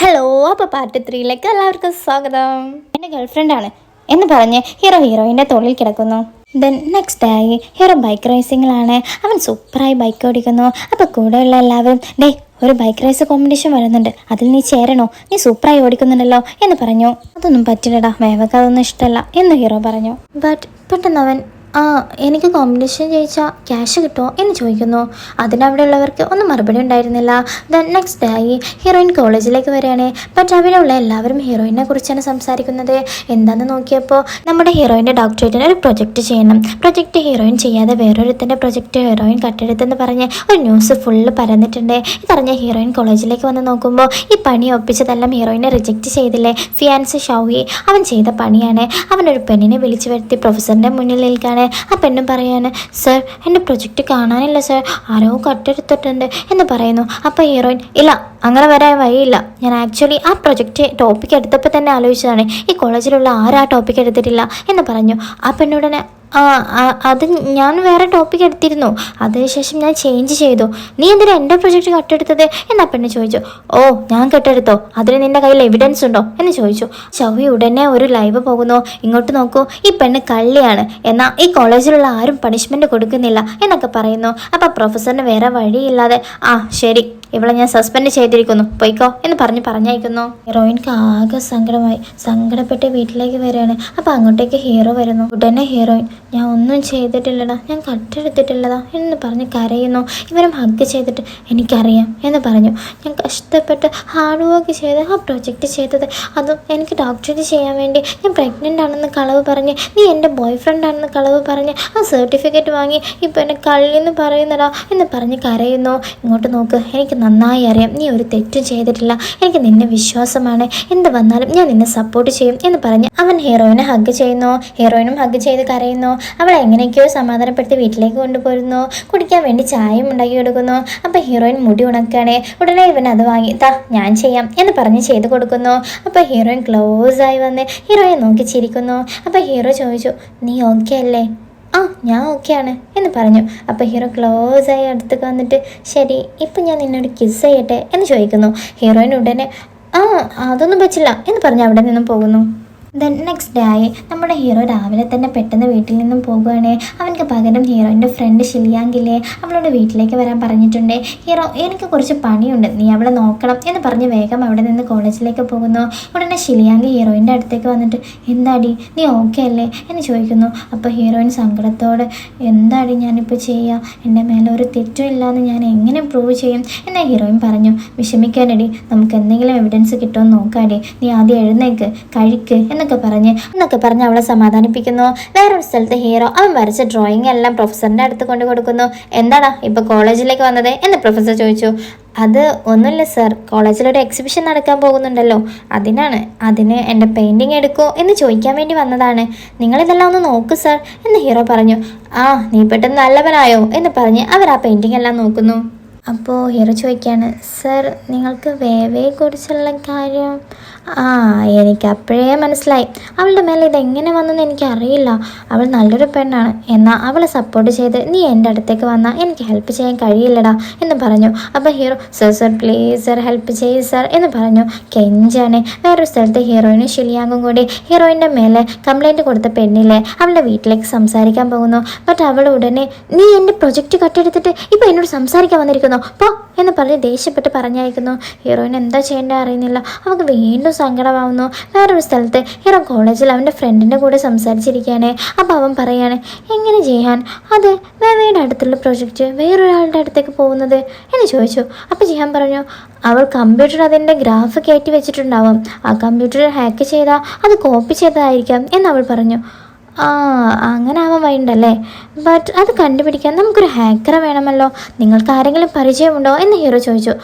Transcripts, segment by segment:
Hello, അപ്പോൾ part 3ലേക്ക് എല്ലാവർക്കും സ്വാഗതം. എൻ്റെ ഗേൾഫ്രണ്ടാണ് എന്ന് പറഞ്ഞ് ഹീറോയിൻ്റെ തോളിൽ കിടക്കുന്നു. Then next day hero bike റേസിങ്ങിലാണ്. അവൻ സൂപ്പറായി ബൈക്ക് ഓടിക്കുന്നു. അപ്പോൾ കൂടെയുള്ള എല്ലാവരും ഒരു ബൈക്ക് റേസ് കോമ്പറ്റീഷൻ വരുന്നുണ്ട്, അതിൽ നീ ചേരണോ, നീ സൂപ്പറായി ഓടിക്കുന്നുണ്ടല്ലോ എന്ന് പറഞ്ഞു. അതൊന്നും പറ്റില്ലടാ, വേവക്ക് അതൊന്നും ഇഷ്ടമല്ല എന്ന് ഹീറോ പറഞ്ഞു. ബട്ട് പെട്ടെന്ന് അവൻ എനിക്ക് കോമ്പറ്റീഷൻ ജയിച്ചാൽ ക്യാഷ് കിട്ടുമോ എന്ന് ചോദിക്കുന്നു. അതിനവിടെ ഉള്ളവർക്ക് ഒന്നും മറുപടി ഉണ്ടായിരുന്നില്ല. ദെൻ നെക്സ്റ്റ് ഡേ ഹീറോയിൻ കോളേജിലേക്ക് വരികയാണ്. ബട്ട് അവിടെയുള്ള എല്ലാവരും ഹീറോയിനെ കുറിച്ചാണ് സംസാരിക്കുന്നത്. എന്താണെന്ന് നോക്കിയപ്പോൾ നമ്മുടെ ഹീറോയിൻ്റെ ഡോക്ടറേറ്റിന് ഒരു പ്രൊജക്റ്റ് ചെയ്യണം. പ്രൊജക്റ്റ് ഹീറോയിൻ ചെയ്യാതെ വേറൊരുത്തൻ്റെ പ്രൊജക്റ്റ് ഹീറോയിൻ കട്ടെടുത്തെന്ന് പറഞ്ഞ് ഒരു ന്യൂസ് ഫുള്ള് പരന്നിട്ടുണ്ട്. ഇതറിഞ്ഞ ഹീറോയിൻ കോളേജിലേക്ക് വന്ന് നോക്കുമ്പോൾ ഈ പണി ഒപ്പിച്ചതെല്ലാം ഹീറോയിനെ റിജക്റ്റ് ചെയ്തില്ലേ ഫിയാൻസ് ഷൗയി, അവൻ ചെയ്ത പണിയാണ്. അവനൊരു പെണ്ണിനെ വിളിച്ചു വരുത്തി പ്രൊഫസറിൻ്റെ മുന്നിൽ നിൽക്കുകയാണ്. ആ പെണ്ണും പറയാണ്, സർ എൻ്റെ പ്രൊജക്റ്റ് കാണാനില്ല സർ, ആരോ കട്ടെടുത്തിട്ടുണ്ട് എന്ന് പറയുന്നു. അപ്പോൾ ഹീറോയിൻ, ഇല്ല അങ്ങനെ വരാൻ വഴിയില്ല, ഞാൻ ആക്ച്വലി ആ പ്രൊജക്റ്റ് ടോപ്പിക് എടുത്തപ്പോൾ തന്നെ ആലോചിച്ചതാണ്, ഈ കോളേജിലുള്ള ആരും ആ ടോപ്പിക് എടുത്തിട്ടില്ല എന്ന് പറഞ്ഞു. ആ പെണ്ണുടനെ അത് ഞാൻ വേറെ ടോപ്പിക് എടുത്തിരുന്നു, അതിനുശേഷം ഞാൻ ചേഞ്ച് ചെയ്തു, നീ എന്തിനാ എൻ്റെ പ്രൊജക്റ്റ് കട്ടെടുത്തത് എന്ന് ആ പെണ്ണ് ചോദിച്ചു. ഓ, ഞാൻ കട്ടെടുത്തോ, അതിന് നിൻ്റെ കയ്യിൽ എവിഡൻസ് ഉണ്ടോ എന്ന് ചോദിച്ചു. ചവി ഉടനെ ഒരു ലൈവ് പോകുന്നു. ഇങ്ങോട്ട് നോക്കൂ, ഈ പെണ്ണ് കള്ളിയാണ്, എന്നാൽ ഈ കോളേജിലുള്ള ആരും പണിഷ്മെൻറ്റ് കൊടുക്കുന്നില്ല എന്നൊക്കെ പറയുന്നു. അപ്പോൾ പ്രൊഫസറിന് വേറെ വഴിയില്ലാതെ ശരി, ഇവളെ ഞാൻ സസ്പെൻഡ് ചെയ്തിരിക്കുന്നു, പൊയ്ക്കോ എന്ന് പറഞ്ഞയക്കുന്നു. ഹീറോയിൻക്ക് ആകെ സങ്കടപ്പെട്ട് വീട്ടിലേക്ക് വരികയാണ്. അപ്പോൾ അങ്ങോട്ടേക്ക് ഹീറോ വരുന്നു. ഉടനെ ഹീറോയിൻ, ഞാൻ ഒന്നും ചെയ്തിട്ടില്ലടാ, ഞാൻ കട്ടെടുത്തിട്ടില്ലടാ എന്ന് പറഞ്ഞ് കരയുന്നു. ഇവരും ഹഗ് ചെയ്തിട്ട് എനിക്കറിയാം എന്ന് പറഞ്ഞു. ഞാൻ കഷ്ടപ്പെട്ട് ഹാർഡ് വർക്ക് ചെയ്ത് ആ പ്രൊജക്റ്റ് ചെയ്തത്, അതും എനിക്ക് ഡോക്ടറേറ്റ് ചെയ്യാൻ വേണ്ടി. ഞാൻ പ്രഗ്നൻ്റ് ആണെന്ന് കളവ് പറഞ്ഞ്, നീ എൻ്റെ ബോയ് ഫ്രണ്ട് ആണെന്ന് കളവ് പറഞ്ഞ് ആ സർട്ടിഫിക്കറ്റ് വാങ്ങി ഇപ്പോൾ എന്നെ കള്ളിന്ന് പറയുന്നടാ എന്ന് പറഞ്ഞ് കരയുന്നു. ഇങ്ങോട്ട് നോക്ക്, എനിക്ക് നന്നായി അറിയാം നീ ഒരു തെറ്റും ചെയ്തിട്ടില്ല, എനിക്ക് നിന്നെ വിശ്വാസമാണ്, എന്ത് വന്നാലും ഞാൻ നിന്നെ സപ്പോർട്ട് ചെയ്യും എന്ന് പറഞ്ഞ് അവൻ ഹീറോയിനെ ഹഗ് ചെയ്യുന്നു. ഹീറോയിനും ഹഗ് ചെയ്ത് കരയുന്നു. അവളെ എങ്ങനെയൊക്കെയോ സമാധാനപ്പെടുത്തി വീട്ടിലേക്ക് കൊണ്ടുപോരുന്നു. കുടിക്കാൻ വേണ്ടി ചായയും ഉണ്ടാക്കി കൊടുക്കുന്നു. അപ്പോൾ ഹീറോയിൻ മുടി ഉണക്കുകയാണ്. ഉടനെ ഇവൻ അത് വാങ്ങി ഞാൻ ചെയ്യാം എന്ന് പറഞ്ഞ് ചെയ്ത് കൊടുക്കുന്നു. അപ്പോൾ ഹീറോയിൻ ക്ലോസ് ആയി വന്ന് ഹീറോയെ നോക്കി ചിരിക്കുന്നു. അപ്പോൾ ഹീറോ ചോദിച്ചു, നീ ഓക്കെ അല്ലേ? ഞാൻ ഓക്കെയാണ് എന്ന് പറഞ്ഞു. അപ്പോൾ ഹീറോ ക്ലോസായി അടുത്തേക്ക് വന്നിട്ട്, ശരി ഇപ്പം ഞാൻ നിന്നോട് കിസ് ചെയ്യട്ടെ എന്ന് ചോദിക്കുന്നു. ഹീറോയിൻ ഉടനെ അതൊന്നും പറ്റില്ല എന്ന് പറഞ്ഞ് അവിടെ നിന്നും പോകുന്നു. ദെൻ നെക്സ്റ്റ് ഡേ നമ്മുടെ ഹീറോ രാവിലെ തന്നെ പെട്ടെന്ന് വീട്ടിൽ നിന്നും പോകുകയാണ്. അവനക്ക് പകരം ഹീറോയിൻ്റെ ഫ്രണ്ട് ഷിലിയാങ്കില്ലേ അവളോട് വീട്ടിലേക്ക് വരാൻ പറഞ്ഞിട്ടുണ്ട്. ഹീറോ, എനിക്ക് കുറച്ച് പണിയുണ്ട്, നീ അവളെ നോക്കണം എന്ന് പറഞ്ഞ് വേഗം അവിടെ നിന്ന് കോളേജിലേക്ക് പോകുന്നു. ഉടനെ ഷിലിയാങ്ക് ഹീറോയിൻ്റെ അടുത്തേക്ക് വന്നിട്ട്, എന്താടി നീ ഓക്കെ അല്ലേ എന്ന് ചോദിക്കുന്നു. അപ്പോൾ ഹീറോയിൻ സങ്കടത്തോടെ, എന്താടി ഞാനിപ്പോൾ ചെയ്യുക, എൻ്റെ മേലെ ഒരു തെറ്റും ഇല്ലയെന്ന് ഞാൻ എങ്ങനെ പ്രൂവ് ചെയ്യും എന്നാൽ ഹീറോയിൻ പറഞ്ഞു, വിഷമിക്കാനടി, നമുക്ക് എന്തെങ്കിലും എവിഡൻസ് കിട്ടുമെന്ന് നോക്കാടി, നീ ആദ്യം എഴുന്നേക്ക്, കഴിക്ക് എന്നൊക്കെ പറഞ്ഞ് അവളെ സമാധാനിപ്പിക്കുന്നു. വേറൊരു സ്ഥലത്ത് ഹീറോ അവൻ വരച്ച ഡ്രോയിങ് എല്ലാം പ്രൊഫസറിൻ്റെ അടുത്ത് കൊണ്ട് കൊടുക്കുന്നു. എന്താടാ ഇപ്പോൾ കോളേജിലേക്ക് വന്നത് എന്ന് പ്രൊഫസർ ചോദിച്ചു. അത് ഒന്നുമില്ല സർ, കോളേജിലൊരു എക്സിബിഷൻ നടക്കാൻ പോകുന്നുണ്ടല്ലോ, അതിന് എൻ്റെ പെയിൻറ്റിങ് എടുക്കുമോ എന്ന് ചോദിക്കാൻ വേണ്ടി വന്നതാണ്, നിങ്ങളിതെല്ലാം ഒന്ന് നോക്കൂ സർ എന്ന് ഹീറോ പറഞ്ഞു. നീ പെട്ടെന്ന് നല്ലവനായോ എന്ന് പറഞ്ഞ് അവർ ആ പെയിൻറ്റിങ് എല്ലാം നോക്കുന്നു. അപ്പോൾ ഹീറോ ചോദിക്കുകയാണ്, സർ നിങ്ങൾക്ക് വേവയെക്കുറിച്ചുള്ള കാര്യം എനിക്ക് അപ്പോഴേ മനസ്സിലായി, അവളുടെ മേലെ ഇതെങ്ങനെ വന്നെന്ന് എനിക്കറിയില്ല, അവൾ നല്ലൊരു പെണ്ണാണ്, എന്നാൽ അവളെ സപ്പോർട്ട് ചെയ്ത് നീ എൻ്റെ അടുത്തേക്ക് വന്നാൽ എനിക്ക് ഹെൽപ്പ് ചെയ്യാൻ കഴിയില്ലടാ എന്ന് പറഞ്ഞു. അപ്പോൾ hero, sir please sir help ചെയ്യ് സർ എന്ന് പറഞ്ഞു. കെഞ്ചാണ്. വേറൊരു സ്ഥലത്ത് ഹീറോയിനും ഷിലിയാങ്കും കൂടി ഹീറോയിൻ്റെ മേലെ കംപ്ലൈൻറ്റ് കൊടുത്ത പെണ്ണില്ലേ അവളുടെ വീട്ടിലേക്ക് സംസാരിക്കാൻ പോകുന്നു. ബട്ട് അവൾ ഉടനെ, നീ എൻ്റെ പ്രൊജക്റ്റ് കട്ടെടുത്തിട്ട് ഇപ്പോൾ എന്നോട് സംസാരിക്കാൻ വന്നിരിക്കുന്നു, പോ എന്ന് പറഞ്ഞ് ദേഷ്യപ്പെട്ട് പറഞ്ഞയക്കുന്നു. ഹീറോയിൻ എന്താ ചെയ്യേണ്ടത് അറിയുന്നില്ല. അവൾക്ക് വീണ്ടും സങ്കടമാവുന്നു. വേറൊരു സ്ഥലത്ത് ഹീറോ കോളേജിൽ അവൻ്റെ ഫ്രണ്ടിൻ്റെ കൂടെ സംസാരിച്ചിരിക്കുകയാണ്. അപ്പോൾ അവൻ പറയാണ്, എങ്ങനെ ചെയ്യാൻ അത് വേവയുടെ അടുത്തുള്ള പ്രൊജക്റ്റ് വേറൊരാളുടെ അടുത്തേക്ക് പോകുന്നത് എന്ന് ചോദിച്ചു. അപ്പോൾ ചെയ്യാൻ പറഞ്ഞു, അവൾ കമ്പ്യൂട്ടർ അതിൻ്റെ ഗ്രാഫ് കയറ്റി വെച്ചിട്ടുണ്ടാവും, ആ കമ്പ്യൂട്ടർ ഹാക്ക് ചെയ്താൽ അത് കോപ്പി ചെയ്തതായിരിക്കാം എന്നവൾ പറഞ്ഞു. അങ്ങനെ ആവാൻ വഴിയുണ്ടല്ലേ, ബട്ട് അത് കണ്ടുപിടിക്കാൻ നമുക്കൊരു ഹാക്കറെ വേണമല്ലോ, നിങ്ങൾക്ക് ആരെങ്കിലും പരിചയമുണ്ടോ എന്ന് ഹീറോ ചോദിച്ചു.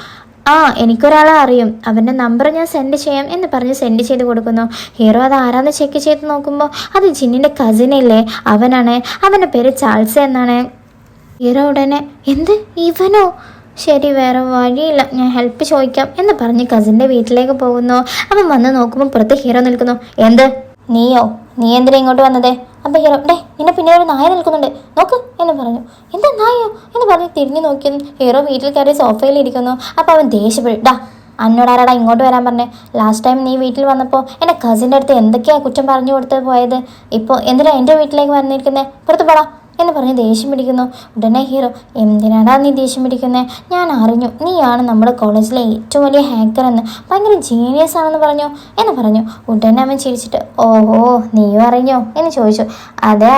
എനിക്കൊരാളെ അറിയും, അവൻ്റെ നമ്പർ ഞാൻ സെൻഡ് ചെയ്യാം എന്ന് പറഞ്ഞ് സെൻഡ് ചെയ്ത് കൊടുക്കുന്നു. ഹീറോ അത് ആരാന്ന് ചെക്ക് ചെയ്ത് നോക്കുമ്പോൾ അത് ജിന്നിൻ്റെ കസിനില്ലേ അവനാണ്, അവൻ്റെ പേര് ചാൾസ് എന്നാണ്. ഹീറോ ഉടനെ, എന്ത് ഇവനോ, ശരി വേറെ വഴിയില്ല, ഞാൻ ഹെൽപ്പ് ചോദിക്കാം എന്ന് പറഞ്ഞ് കസിൻ്റെ വീട്ടിലേക്ക് പോകുന്നു. അവൻ വന്ന് നോക്കുമ്പോൾ പുറത്ത് ഹീറോ നിൽക്കുന്നു. എന്ത് നീ എന്തിനാ ഇങ്ങോട്ട് വന്നത്? അപ്പം ഹീറോ, നിന്നെ പിന്നെ ഒരു നായ നിൽക്കുന്നുണ്ട്, നോക്ക് എന്ന് പറഞ്ഞു. എന്താ നായോ എന്ന് പറഞ്ഞ് തിരിഞ്ഞു നോക്കി ഹീറോ വീട്ടിൽ കയറി സോഫയിൽ ഇരിക്കുന്നു. അപ്പോൾ അവൻ ദേഷ്യപ്പെടും, അന്നോടാരാടാ ഇങ്ങോട്ട് വരാൻ പറഞ്ഞേ? ലാസ്റ്റ് ടൈം നീ വീട്ടിൽ വന്നപ്പോൾ എൻ്റെ കസിൻ്റെ അടുത്ത് എന്തൊക്കെയാണ് കുറ്റം പറഞ്ഞു കൊടുത്ത് പോയത്? ഇപ്പോൾ എന്തിനാ എൻ്റെ വീട്ടിലേക്ക് വന്നിരിക്കുന്നത്? പുറത്ത് പോടാ എന്ന് പറഞ്ഞ് ദേഷ്യം പിടിക്കുന്നു. ഉടനെ ഹീറോ, എന്തിനാടാ നീ ദേഷ്യം പിടിക്കുന്നത്? ഞാൻ അറിഞ്ഞു നീയാണ് നമ്മുടെ കോളേജിലെ ഏറ്റവും വലിയ ഹാക്കർ എന്ന്, ഭയങ്കര ജീനിയസ് ആണെന്ന് പറഞ്ഞു. ഉടനെ അവൻ ചിരിച്ചിട്ട്, ഓഹോ നീയും അറിഞ്ഞോ എന്ന് ചോദിച്ചു. അതെ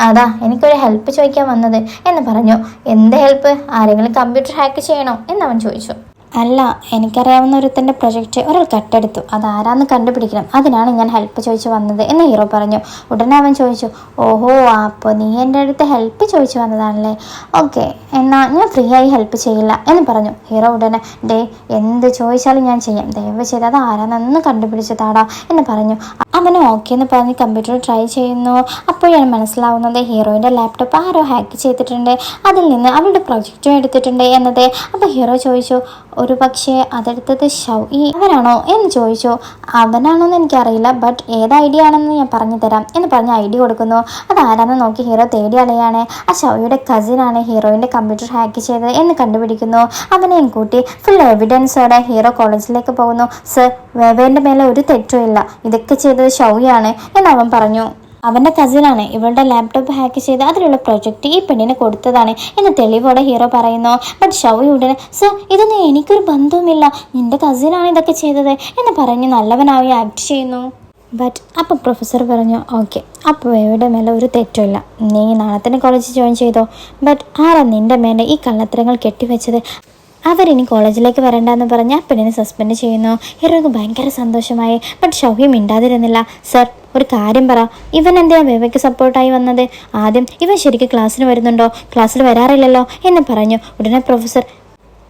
അതാ എനിക്കൊരു ഹെൽപ്പ് ചോദിക്കാൻ വന്നത് എന്ന് പറഞ്ഞു. എന്ത് ഹെൽപ്പ്? ആരെങ്കിലും കമ്പ്യൂട്ടർ ഹാക്ക് ചെയ്യണോ എന്നവൻ ചോദിച്ചു. അല്ല, എനിക്കറിയാവുന്ന ഒരുത്തൻ്റെ പ്രൊജക്റ്റ് ഒരാൾ കട്ടെടുത്തു, അതാരാന്ന് കണ്ടുപിടിക്കണം, അതിനാണ് ഞാൻ ഹെൽപ്പ് ചോദിച്ചു വന്നത് എന്ന് ഹീറോ പറഞ്ഞു. ഉടനെ അവൻ ചോദിച്ചു, ഓഹോ അപ്പോൾ നീ എൻ്റെ അടുത്ത് ഹെൽപ്പ് ചോദിച്ചു വന്നതാണല്ലേ, ഓക്കെ എന്നാൽ ഞാൻ ഫ്രീ ആയി ഹെൽപ്പ് ചെയ്യില്ല എന്ന് പറഞ്ഞു. ഹീറോ ഉടനെ, എന്ത് ചോദിച്ചാലും ഞാൻ ചെയ്യാം, ദയവ് ചെയ്ത് അത് ആരാന്നൊന്ന് കണ്ടുപിടിച്ച് താടാ എന്ന് പറഞ്ഞു. അവന് ഓക്കെ എന്ന് പറഞ്ഞ് കമ്പ്യൂട്ടർ ട്രൈ ചെയ്യുന്നു. അപ്പോഴാണ് മനസ്സിലാവുന്നത് ഹീറോയിൻ്റെ ലാപ്ടോപ്പ് ആരോ ഹാക്ക് ചെയ്തിട്ടുണ്ട്, അതിൽ നിന്ന് അവളുടെ പ്രൊജക്റ്റും എടുത്തിട്ടുണ്ട് എന്നത്. അപ്പോൾ ഹീറോ ചോദിച്ചു, ഒരു പക്ഷേ അതെടുത്തത് അവനാണോ എന്ന് ചോദിച്ചു. അവനാണോന്ന് എനിക്കറിയില്ല, ബട്ട് ഏത് ഐഡിയ ആണെന്ന് ഞാൻ പറഞ്ഞു തരാം എന്ന് പറഞ്ഞ് ഐഡിയ കൊടുക്കുന്നു. അതാരാന്ന് നോക്കി ഹീറോ തേടി അലയാണ്. ആ ഷൗയുടെ കസിനാണ് ഹീറോയിൻ്റെ കമ്പ്യൂട്ടർ ഹാക്ക് ചെയ്തത് എന്ന് കണ്ടുപിടിക്കുന്നു. അവനെയും കൂട്ടി ഫുൾ എവിഡൻസോടെ ഹീറോ കോളേജിലേക്ക് പോകുന്നു. സർ, വേവേൻ്റെ മേലെ ഒരു തെറ്റും ഇല്ല, ഇതൊക്കെ ചെയ്തത് ഷൗയാണ് എന്ന് അവൻ പറഞ്ഞു. അവൻ്റെ കസിനാണ് ഇവളുടെ ലാപ്ടോപ്പ് ഹാക്ക് ചെയ്ത് അതിലുള്ള പ്രൊജക്റ്റ് ഈ പെണ്ണിന് കൊടുത്തതാണ് എന്ന് തെളിവോടെ ഹീറോ പറയുന്നു. ബട്ട് ഷൗയി ഉടനെ, സർ ഇതൊന്നും എനിക്കൊരു ബന്ധവുമില്ല, നിൻ്റെ കസിനാണ് ഇതൊക്കെ ചെയ്തത് എന്ന് പറഞ്ഞ് നല്ലവനായി ആക്ട് ചെയ്യുന്നു. ബട്ട് അപ്പം പ്രൊഫസർ പറഞ്ഞു, ഓക്കെ അപ്പോൾ വേവയുടെ മേലെ ഒരു തെറ്റുമില്ല, നീ നാളെ തന്നെ കോളേജിൽ ജോയിൻ ചെയ്തോ. ബട്ട് ആരാ നിൻ്റെ മേലെ ഈ കള്ളത്തരങ്ങൾ കെട്ടിവെച്ചത്? അവരിനി കോളേജിലേക്ക് വരണ്ടെന്ന് പറഞ്ഞ് ആ പെണ്ണിനെ സസ്പെൻഡ് ചെയ്യുന്നു. ഹീറോയ്ക്ക് ഭയങ്കര സന്തോഷമായി. ബട്ട് ഷൗഹി മിണ്ടാതിരുന്നില്ല. സർ ഒരു കാര്യം പറ, ഇവൻ എന്തിനാ വേവയ്ക്ക് സപ്പോർട്ടായി വന്നത്? ആദ്യം ഇവൻ ശരിക്കും ക്ലാസ്സിന് വരുന്നുണ്ടോ? ക്ലാസ്സിൽ വരാറില്ലല്ലോ എന്ന് പറഞ്ഞു. ഉടനെ പ്രൊഫസർ,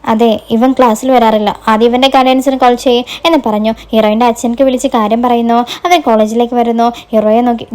അതെ ഇവൻ ക്ലാസ്സിൽ വരാറില്ല, ആദ്യം ഇവൻ്റെ ഗൈഡൻസിന് കോൾ ചെയ്യേ എന്ന് പറഞ്ഞു. ഹീറോയിൻ്റെ അച്ഛനക്ക് വിളിച്ച് കാര്യം പറയുന്നു. അവൻ കോളേജിലേക്ക് വരുന്നു. ഹീറോയെ നോക്കി,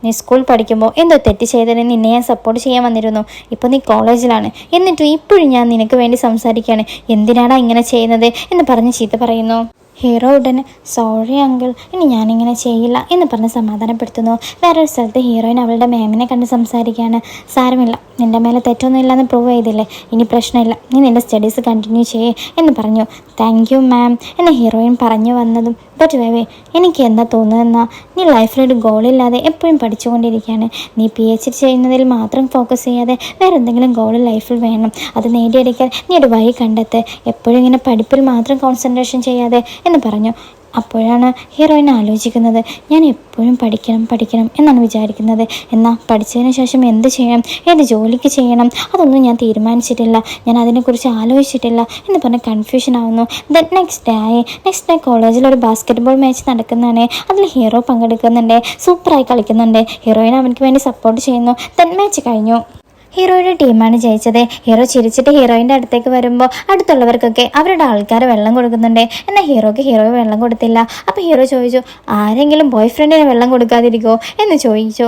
നീ സ്കൂൾ പഠിക്കുമ്പോൾ എന്തോ തെറ്റ് ചെയ്തതിന് നിന്നെ ഞാൻ സപ്പോർട്ട് ചെയ്യാൻ വന്നിരുന്നു, ഇപ്പോൾ നീ കോളേജിലാണ്, എന്നിട്ടും ഇപ്പോഴും ഞാൻ നിനക്ക് വേണ്ടി സംസാരിക്കുകയാണ്, എന്തിനാടാ ഇങ്ങനെ ചെയ്യുന്നത് എന്ന് പറഞ്ഞ് ചീത്ത പറയുന്നു. ഹീറോ ഉടനെ, സോറി അങ്കിൾ, ഇനി ഞാനിങ്ങനെ ചെയ്യില്ല എന്ന് പറഞ്ഞ് സമാധാനപ്പെടുത്തുന്നു. വേറൊരു സ്ഥലത്ത് ഹീറോയിൻ അവളുടെ മാമിനെ കണ്ട് സംസാരിക്കുകയാണ്. സാരമില്ല, നിൻ്റെ മേലെ തെറ്റൊന്നും ഇല്ലെന്ന് പ്രൂവ് ചെയ്തില്ലേ, ഇനി പ്രശ്നമില്ല, നീ നിൻ്റെ സ്റ്റഡീസ് കണ്ടിന്യൂ ചെയ്യേ എന്ന് പറഞ്ഞു. താങ്ക് യു മാം എന്ന് ഹീറോയിൻ പറഞ്ഞു വന്നതും, ബട്ട് വേവേ എനിക്ക് എന്താ തോന്നുന്നതെന്നാൽ നീ ലൈഫിലൊരു ഗോളില്ലാതെ എപ്പോഴും പഠിച്ചുകൊണ്ടിരിക്കുകയാണ്. നീ PhD ചെയ്യുന്നതിൽ മാത്രം ഫോക്കസ് ചെയ്യാതെ വേറെ എന്തെങ്കിലും ഗോൾ ലൈഫിൽ വേണം. അത് നേടിയെടുക്കാൻ നീ ഒരു വഴി കണ്ടെത്ത്. എപ്പോഴും ഇങ്ങനെ പഠിപ്പിൽ മാത്രം കോൺസെൻട്രേഷൻ ചെയ്യാതെ എന്ന് പറഞ്ഞു. അപ്പോഴാണ് ഹീറോയിൻ ആലോചിക്കുന്നത്, ഞാൻ എപ്പോഴും പഠിക്കണം എന്നാണ് വിചാരിക്കുന്നത്. എന്നാൽ പഠിച്ചതിന് ശേഷം എന്ത് ചെയ്യണം, ഏത് ജോലിക്ക് ചെയ്യണം, അതൊന്നും ഞാൻ തീരുമാനിച്ചിട്ടില്ല, ഞാൻ അതിനെക്കുറിച്ച് ആലോചിച്ചിട്ടില്ല എന്ന് പറഞ്ഞ് കൺഫ്യൂഷൻ ആവുന്നു. ദെൻ നെക്സ്റ്റ് ഡേ കോളേജിൽ ഒരു ബാസ്കറ്റ്ബോൾ മാച്ച് നടക്കുന്നതാണ്. അതിൽ ഹീറോ പങ്കെടുക്കുന്നുണ്ട്, സൂപ്പറായി കളിക്കുന്നുണ്ട്. ഹീറോയിൻ അവനക്ക് വേണ്ടി സപ്പോർട്ട് ചെയ്യുന്നു. ദെൻ മാച്ച് കഴിഞ്ഞു. ഹീറോയുടെ ടീമാണ് ജയിച്ചത്. ഹീറോ ചിരിച്ചിട്ട് ഹീറോയിൻ്റെ അടുത്തേക്ക് വരുമ്പോൾ അടുത്തുള്ളവർക്കൊക്കെ അവരുടെ ആൾക്കാർ വെള്ളം കൊടുക്കുന്നുണ്ട്. എന്നാൽ ഹീറോ വെള്ളം കൊടുത്തില്ല. അപ്പോൾ ഹീറോ ചോദിച്ചു, ആരെങ്കിലും ബോയ് ഫ്രണ്ടിന് വെള്ളം കൊടുക്കാതിരിക്കുമോ എന്ന് ചോദിച്ചു.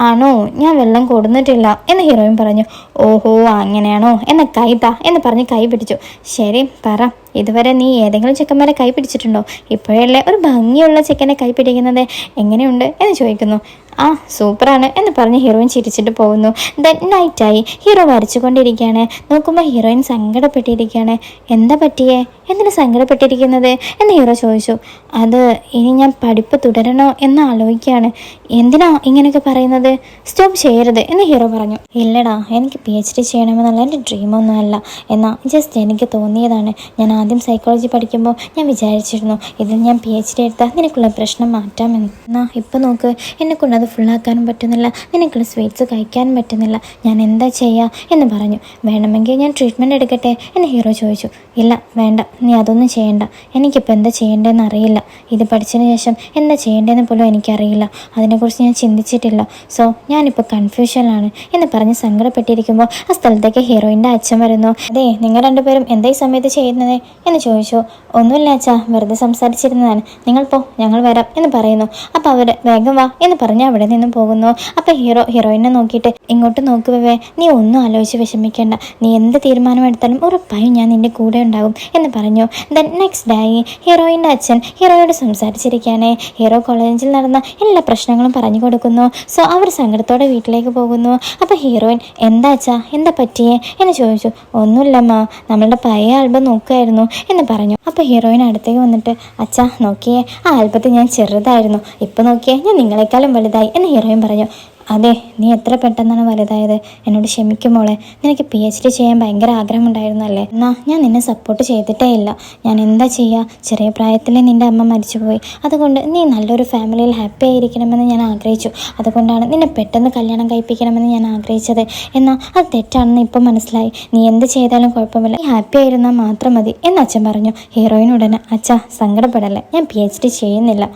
ആണോ, ഞാൻ വെള്ളം കൊടുത്തിട്ടില്ല എന്ന് ഹീറോയിൻ പറഞ്ഞു. ഓഹോ അങ്ങനെയാണോ, എന്നെ കൈതാ എന്ന് പറഞ്ഞ് കൈ പിടിച്ചു. ശരി പറ, ഇതുവരെ നീ ഏതെങ്കിലും ചെക്കന്മാരെ കൈ പിടിച്ചിട്ടുണ്ടോ? ഇപ്പോഴല്ലേ ഒരു ഭംഗിയുള്ള ചെക്കനെ കൈ പിടിക്കുന്നത്, എങ്ങനെയുണ്ട് എന്ന് ചോദിക്കുന്നു. ആ സൂപ്പറാണ് എന്ന് പറഞ്ഞ് ഹീറോയിൻ ചിരിച്ചിട്ട് പോകുന്നു. ദെൻ നൈറ്റായി. ഹീറോ വരച്ചുകൊണ്ടിരിക്കുകയാണ്. നോക്കുമ്പോൾ ഹീറോയിൻ സങ്കടപ്പെട്ടിരിക്കുകയാണ്. എന്താ പറ്റിയേ, എന്തിനാ സങ്കടപ്പെട്ടിരിക്കുന്നത് എന്ന് ഹീറോ ചോദിച്ചു. അത് ഇനി ഞാൻ പഠിപ്പ് തുടരണോ എന്ന് ആലോചിക്കുകയാണ്. എന്തിനാ ഇങ്ങനെയൊക്കെ പറയുന്നത്? സ്റ്റോപ്പ് ചെയ്യരുത് എന്ന് ഹീറോ പറഞ്ഞു. ഇല്ലടാ, എനിക്ക് PhD ചെയ്യണമെന്നുള്ള എൻ്റെ ഡ്രീമൊന്നുമല്ല, എന്നാൽ ജസ്റ്റ് എനിക്ക് തോന്നിയതാണ്. ഞാൻ ആദ്യം സൈക്കോളജി പഠിക്കുമ്പോൾ ഞാൻ വിചാരിച്ചിരുന്നു ഇതിൽ ഞാൻ PhD എടുത്താൽ നിനക്കുള്ള പ്രശ്നം മാറ്റാമെന്ന്. എന്നാൽ ഇപ്പോൾ നോക്ക്, എന്നെക്കൊണ്ടത് ഫുള്ളാക്കാനും പറ്റുന്നില്ല, നിനക്കുള്ള സ്വീറ്റ്സ് കഴിക്കാനും പറ്റുന്നില്ല, ഞാൻ എന്താ ചെയ്യുക എന്ന് പറഞ്ഞു. വേണമെങ്കിൽ ഞാൻ ട്രീറ്റ്മെൻറ്റ് എടുക്കട്ടെ എന്ന് ഹീറോ ചോദിച്ചു. ഇല്ല വേണ്ട, നീ അതൊന്നും ചെയ്യണ്ട, എനിക്കിപ്പോൾ എന്താ ചെയ്യേണ്ടതെന്ന് അറിയില്ല, ഇത് പഠിച്ചതിന് ശേഷം എന്താ ചെയ്യേണ്ടതെന്ന് പോലും എനിക്കറിയില്ല, അതിനെക്കുറിച്ച് ഞാൻ ചിന്തിച്ചിട്ടില്ല, സോ ഞാനിപ്പോൾ കൺഫ്യൂഷനിലാണ് എന്ന് പറഞ്ഞ് സങ്കടപ്പെട്ടിരിക്കുമ്പോൾ ആ സ്ഥലത്തേക്ക് ഹീറോയിൻ്റെ അച്ഛൻ വരുന്നു. അതെ നിങ്ങൾ രണ്ടുപേരും എന്താ ഈ സമയത്ത് ചെയ്യുന്നത് എന്ന് ചോദിച്ചു. ഒന്നുമില്ല അച്ഛാ, വെറുതെ സംസാരിച്ചിരുന്നതാണ്, നിങ്ങൾ പോ ഞങ്ങൾ വരാം എന്ന് പറയുന്നു. അപ്പോൾ അവർ വേഗം വാ എന്ന് പറഞ്ഞ് അവിടെ അവിടെ നിന്നും പോകുന്നു. അപ്പോൾ ഹീറോയിനെ നോക്കിയിട്ട് ഇങ്ങോട്ട് നോക്കുവേ, നീ ഒന്നും ആലോചിച്ച് വിഷമിക്കേണ്ട, നീ എന്ത് തീരുമാനം എടുത്താലും ഉറപ്പായും ഞാൻ നിന്റെ കൂടെ ഉണ്ടാകും എന്ന് പറഞ്ഞു. ദെൻ നെക്സ്റ്റ് ഡേ ഹീറോയിൻ്റെ അച്ഛൻ ഹീറോയോട് സംസാരിച്ചിരിക്കുകയാണ്. ഹീറോ കോളേജിൽ നടന്ന എല്ലാ പ്രശ്നങ്ങളും പറഞ്ഞു കൊടുക്കുന്നു. സോ അവർ സങ്കടത്തോടെ വീട്ടിലേക്ക് പോകുന്നു. അപ്പോൾ ഹീറോയിൻ എന്താ അച്ഛാ, എന്താ പറ്റിയേ എന്ന് ചോദിച്ചു. ഒന്നുമില്ലമ്മ, നമ്മളുടെ പഴയ ആൽബം നോക്കുമായിരുന്നു എന്ന് പറഞ്ഞു. അപ്പോൾ ഹീറോയിൻ അടുത്തേക്ക് വന്നിട്ട് അച്ഛാ നോക്കിയേ, ആ ആൽബത്തിൽ ഞാൻ ചെറുതായിരുന്നു, ഇപ്പോൾ നോക്കിയേ ഞാൻ നിങ്ങളെക്കാളും വലുതായി എന്ന് ഹീറോയിൻ പറഞ്ഞു. അതെ, നീ എത്ര പെട്ടെന്നാണ് വലുതായത്, എന്നോട് ക്ഷമിക്കും മോളെ. നിനക്ക് PhD ചെയ്യാൻ ഭയങ്കര ആഗ്രഹമുണ്ടായിരുന്നല്ലേ, എന്നാ ഞാൻ നിന്നെ സപ്പോർട്ട് ചെയ്തിട്ടേ ഇല്ല. ഞാൻ എന്താ ചെയ്യുക, ചെറിയ പ്രായത്തിലേ നിൻ്റെ അമ്മ മരിച്ചുപോയി. അതുകൊണ്ട് നീ നല്ലൊരു ഫാമിലിയിൽ ഹാപ്പി ആയിരിക്കണമെന്ന് ഞാൻ ആഗ്രഹിച്ചു. അതുകൊണ്ടാണ് നിന്നെ പെട്ടെന്ന് കല്യാണം കഴിപ്പിക്കണമെന്ന് ഞാൻ ആഗ്രഹിച്ചത്. എന്നാൽ അത് തെറ്റാണെന്ന് ഇപ്പം മനസ്സിലായി. നീ എന്ത് ചെയ്താലും കുഴപ്പമില്ല, നീ ഹാപ്പി ആയിരുന്നാൽ മാത്രം മതി എന്ന് അച്ഛൻ പറഞ്ഞു. ഹീറോയിൻ ഉടനെ അച്ഛാ സങ്കടപ്പെടല്ലേ, ഞാൻ PhD ചെയ്യുന്നില്ല.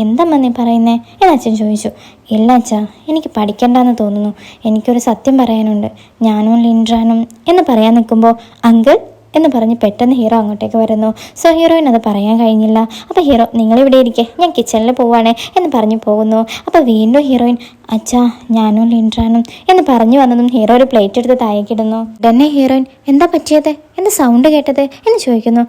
എന്തമ്മ നീ പറയുന്നേ എന്ന് അച്ഛൻ ചോദിച്ചു. ഇല്ല അച്ഛാ, എനിക്ക് പഠിക്കണ്ടെന്ന് തോന്നുന്നു, എനിക്കൊരു സത്യം പറയാനുണ്ട്. ഞാനും ലിൻഡ്രാനും എന്ന് പറയാൻ നിൽക്കുമ്പോൾ അങ്കിൾ എന്ന് പറഞ്ഞ് പെട്ടെന്ന് ഹീറോ അങ്ങോട്ടേക്ക് വരുന്നു. സോ ഹീറോയിൻ അത് പറയാൻ കഴിഞ്ഞില്ല. അപ്പോൾ ഹീറോ നിങ്ങളിവിടെ ഇരിക്കെ, ഞാൻ കിച്ചണിൽ പോവാണേ എന്ന് പറഞ്ഞു പോകുന്നു. അപ്പോൾ വീണ്ടും ഹീറോയിൻ അച്ഛാ ഞാനും ലിൻഡ്രാനും എന്ന് പറഞ്ഞു വന്നതും ഹീറോ ഒരു പ്ലേറ്റ് എടുത്ത് താഴേക്കിടുന്നു. ഉടനെ ഹീറോയിൻ എന്താ പറ്റിയത്, എന്താ സൗണ്ട് കേട്ടത് എന്ന് ചോദിക്കുന്നു.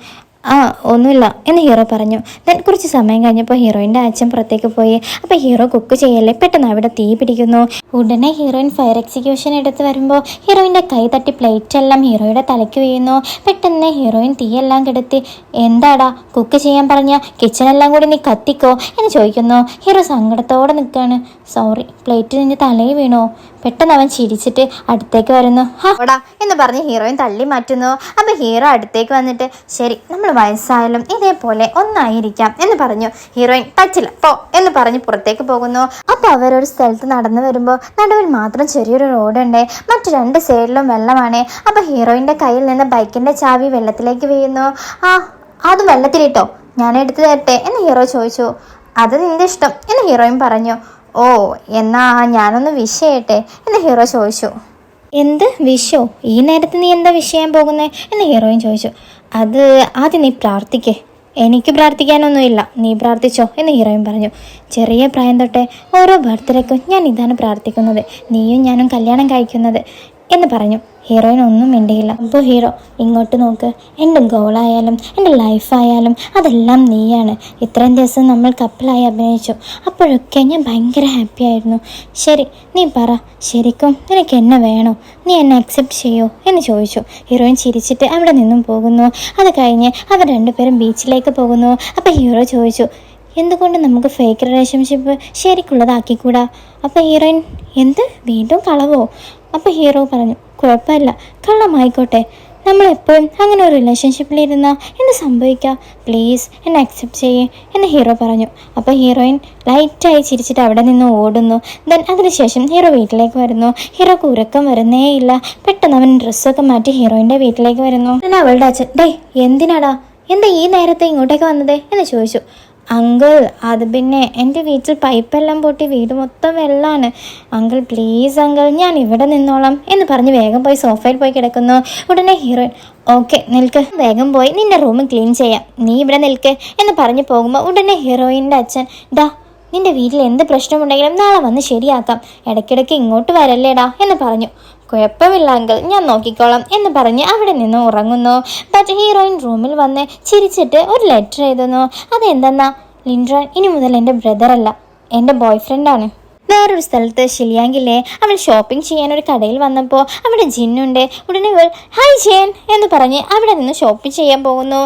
ആ ഒന്നുമില്ല എന്ന് ഹീറോ പറഞ്ഞു. ദെൻ കുറച്ച് സമയം കഴിഞ്ഞപ്പോൾ ഹീറോയിൻ്റെ അച്ഛൻ പുറത്തേക്ക് പോയി. അപ്പോൾ ഹീറോ കുക്ക് ചെയ്യല്ലേ, പെട്ടെന്ന് അവിടെ തീ പിടിക്കുന്നു. ഉടനെ ഹീറോയിൻ ഫയർ എക്സിക്യൂഷൻ എടുത്ത് വരുമ്പോൾ ഹീറോയിൻ്റെ കൈ തട്ടി പ്ലേറ്റ് എല്ലാം ഹീറോയുടെ തലയ്ക്ക് വീഴുന്നു. പെട്ടെന്ന് ഹീറോയിൻ തീയെല്ലാം കെടുത്തി എന്താടാ കുക്ക് ചെയ്യാൻ പറഞ്ഞ കിച്ചണെല്ലാം കൂടി നീ കത്തിക്കോ എന്ന് ചോദിക്കുന്നു. ഹീറോ സങ്കടത്തോടെ നിൽക്കുകയാണ്. സോറി, പ്ലേറ്റ് നിന്റെ തലയിൽ വീണോ. പെട്ടെന്ന് അവൻ ചിരിച്ചിട്ട് അടുത്തേക്ക് വരുന്നു. ഹാടാ എന്ന് പറഞ്ഞ് ഹീറോയിൻ തള്ളി മാറ്റുന്നു. അപ്പോൾ ഹീറോ അടുത്തേക്ക് വന്നിട്ട് ശരി, നമ്മൾ വയസ്സായാലും ഇതേപോലെ ഒന്നായിരിക്കാം എന്ന് പറഞ്ഞു. ഹീറോയിൻ പറ്റില്ല പോ എന്ന് പറഞ്ഞ് പുറത്തേക്ക് പോകുന്നു. അപ്പോൾ അവരൊരു സ്ഥലത്ത് നടന്നു വരുമ്പോൾ നടുവിൽ മാത്രം ചെറിയൊരു റോഡുണ്ട്, മറ്റു രണ്ട് സൈഡിലും വെള്ളമാണ്. അപ്പോൾ ഹീറോയിൻ്റെ കയ്യിൽ നിന്ന് ബൈക്കിൻ്റെ ചാവി വെള്ളത്തിലേക്ക് വീഴുന്നു. അത് വെള്ളത്തിലിട്ടോ, ഞാൻ എടുത്തു തരട്ടെ എന്ന് ഹീറോ ചോദിച്ചു. അത് നിന്റെ ഇഷ്ടം എന്ന് ഹീറോയിൻ പറഞ്ഞു. ഓ എന്നാ ഞാനൊന്ന് വിഷ് ചെയ്യട്ടെ എന്ന് ഹീറോ ചോദിച്ചു. എന്ത് വിഷോ, ഈ നേരത്ത് നീ എന്താ വിഷ് ചെയ്യാൻ പോകുന്നേ എന്ന് ഹീറോയിൻ ചോദിച്ചു. അത് ആദ്യം നീ പ്രാർത്ഥിക്കേ. എനിക്ക് പ്രാർത്ഥിക്കാനൊന്നുമില്ല, നീ പ്രാർത്ഥിച്ചോ എന്ന് ഹീറോയിൻ പറഞ്ഞു. ചെറിയ പ്രായം തൊട്ടേ ഓരോ ബർത്ത്ഡേക്കും ഞാൻ ഇതാണ് പ്രാർത്ഥിക്കുന്നത്, നീയും ഞാനും കല്യാണം കഴിക്കുന്നത് എന്ന് പറഞ്ഞു. ഹീറോയിൻ ഒന്നും മിണ്ടിയില്ല. അപ്പോൾ ഹീറോ ഇങ്ങോട്ട് നോക്ക്, എൻ്റെ ഗോളായാലും എൻ്റെ ലൈഫായാലും അതെല്ലാം നീയാണ്. ഇത്രയും ദിവസം നമ്മൾ കപ്പിളായി അഭിനയിച്ചു, അപ്പോഴൊക്കെ ഞാൻ ഭയങ്കര ഹാപ്പി ആയിരുന്നു. ശരി നീ പറ, ശരിക്കും നിനക്ക് എന്നെ വേണോ, നീ എന്നെ അക്സെപ്റ്റ് ചെയ്യോ എന്ന് ചോദിച്ചു. ഹീറോയിൻ ചിരിച്ചിട്ട് അവിടെ നിന്നും പോകുന്നു. അത് കഴിഞ്ഞ് അവർ രണ്ടുപേരും ബീച്ചിലേക്ക് പോകുന്നു. അപ്പോൾ ഹീറോ ചോദിച്ചു എന്തുകൊണ്ട് നമുക്ക് ഫേക്ക് റിലേഷൻഷിപ്പ് ശരിക്കുള്ളതാക്കിക്കൂടാ. അപ്പോൾ ഹീറോയിൻ എന്ത്, വീണ്ടും കളവോ? അപ്പോൾ ഹീറോ പറഞ്ഞു കുഴപ്പമില്ല, കള്ളമായിക്കോട്ടെ, നമ്മളെപ്പോഴും അങ്ങനെ ഒരു റിലേഷൻഷിപ്പിലിരുന്നാൽ എന്ത് സംഭവിക്കുക, പ്ലീസ് എന്നെ അക്സെപ്റ്റ് ചെയ്യേ എന്ന് ഹീറോ പറഞ്ഞു. അപ്പോൾ ഹീറോയിൻ ലൈറ്റായി ചിരിച്ചിട്ട് അവിടെ നിന്ന് ഓടുന്നു. ദെൻ അതിനുശേഷം ഹീറോ വീട്ടിലേക്ക് വരുന്നു. ഹീറോക്ക് ഉറക്കം വരുന്നേ ഇല്ല. പെട്ടെന്ന് അവൻ ഡ്രസ്സൊക്കെ മാറ്റി ഹീറോയിൻ്റെ വീട്ടിലേക്ക് വരുന്നു. പിന്നെ അവളുടെ അച്ഛൻ എന്തിനാടാ, എന്താ ഈ നേരത്തെ ഇങ്ങോട്ടേക്ക് വന്നത് എന്ന് ചോദിച്ചു. അങ്കിൾ അത് പിന്നെ എൻ്റെ വീട്ടിൽ പൈപ്പെല്ലാം പൊട്ടി വീട് മൊത്തം വെള്ളമാണ്. അങ്കിൾ പ്ലീസ് അങ്കിൾ ഞാൻ ഇവിടെ നിന്നോളാം എന്ന് പറഞ്ഞ് വേഗം പോയി സോഫയിൽ പോയി കിടക്കുന്നു. ഉടനെ ഹീറോയിൻ ഓക്കെ നിൽക്ക്, വേഗം പോയി നിൻ്റെ റൂം ക്ലീൻ ചെയ്യാം, നീ ഇവിടെ നിൽക്ക് എന്ന് പറഞ്ഞ് പോകുമ്പോൾ ഉടനെ ഹീറോയിൻ്റെ അച്ഛൻ നിൻ്റെ വീട്ടിൽ എന്ത് പ്രശ്നമുണ്ടെങ്കിലും നാളെ വന്ന് ശരിയാക്കാം, ഇടയ്ക്കിടയ്ക്ക് ഇങ്ങോട്ട് വരല്ലേടാ എന്ന് പറഞ്ഞു. കുഴപ്പമില്ല അങ്കിൾ, ഞാൻ നോക്കിക്കോളാം എന്ന് പറഞ്ഞ് അവിടെ നിന്ന് ഉറങ്ങുന്നു. ബട്ട് ഹീറോയിൻ റൂമിൽ വന്ന് ചിരിച്ചിട്ട് ഒരു ലെറ്റർ എഴുതുന്നു. അതെന്തെന്നാ, ലിൻഡ്രാൻ ഇനി മുതൽ എൻ്റെ ബ്രദറല്ല, എൻ്റെ ബോയ് ഫ്രണ്ടാണ്. വേറൊരു സ്ഥലത്ത് ഷിലിയാങ്കിലെ അവൾ ഷോപ്പിംഗ് ചെയ്യാൻ ഒരു കടയിൽ വന്നപ്പോൾ അവിടെ ജിന്നുണ്ട്. ഉടനെ ഇവൾ ഹായ് ജിയൻ എന്ന് പറഞ്ഞ് അവിടെ നിന്ന് ഷോപ്പിംഗ് ചെയ്യാൻ പോകുന്നു.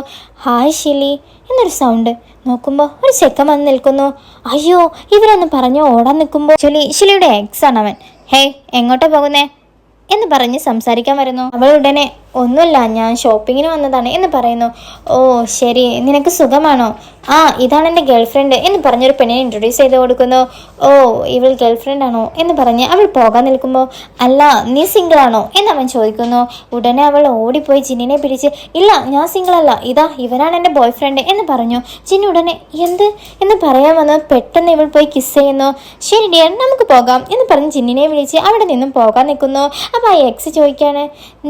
ഹായ് ഷിലി എന്നൊരു സൗണ്ട്, നോക്കുമ്പോൾ ഒരു ചെക്കൻ വന്ന് നിൽക്കുന്നു. അയ്യോ ഇവരൊന്ന് പറഞ്ഞ് ഓടാൻ നിൽക്കുമ്പോൾ ഷിലിയുടെ എക്സ് ആണ് അവൻ. ഹേയ് എങ്ങോട്ടാ പോകുന്നേ എന്ന് പറഞ്ഞ് സംസാരിക്കാൻ വരുന്നു. അവൾ ഉടനെ ഒന്നുമില്ല, ഞാൻ ഷോപ്പിങ്ങിന് വന്നതാണ് എന്ന് പറയുന്നു. ഓ ശരി, നിനക്ക് സുഖമാണോ? ഇതാണ് എൻ്റെ ഗേൾഫ്രണ്ട് എന്ന് പറഞ്ഞൊരു പെണ്ണിനെ ഇൻട്രൊഡ്യൂസ് ചെയ്ത് കൊടുക്കുന്നു. ഓ ഇവൾ ഗേൾഫ്രണ്ട് ആണോ എന്ന് പറഞ്ഞ് അവൾ പോകാൻ നിൽക്കുമ്പോൾ അല്ല നീ സിംഗിൾ ആണോ എന്ന് അവൻ ചോദിക്കുന്നു. ഉടനെ അവൾ ഓടിപ്പോയി ജിന്നിനെ പിടിച്ച് ഇല്ല ഞാൻ സിംഗിൾ അല്ല, ഇവനാണ് എൻ്റെ ബോയ് ഫ്രണ്ട് എന്ന് പറഞ്ഞു. ജിന്നു ഉടനെ എന്ത് എന്ന് പറയാൻ വന്ന് പെട്ടെന്ന് ഇവൾ പോയി കിസ് ചെയ്യുന്നു. ശരി ഡിയർ നമുക്ക് പോകാം എന്ന് പറഞ്ഞ് ജിന്നിനെ വിളിച്ച് അവിടെ നിന്നും പോകാൻ നിൽക്കുന്നു. അപ്പോൾ ആ എക്സ് ചോദിക്കാണ്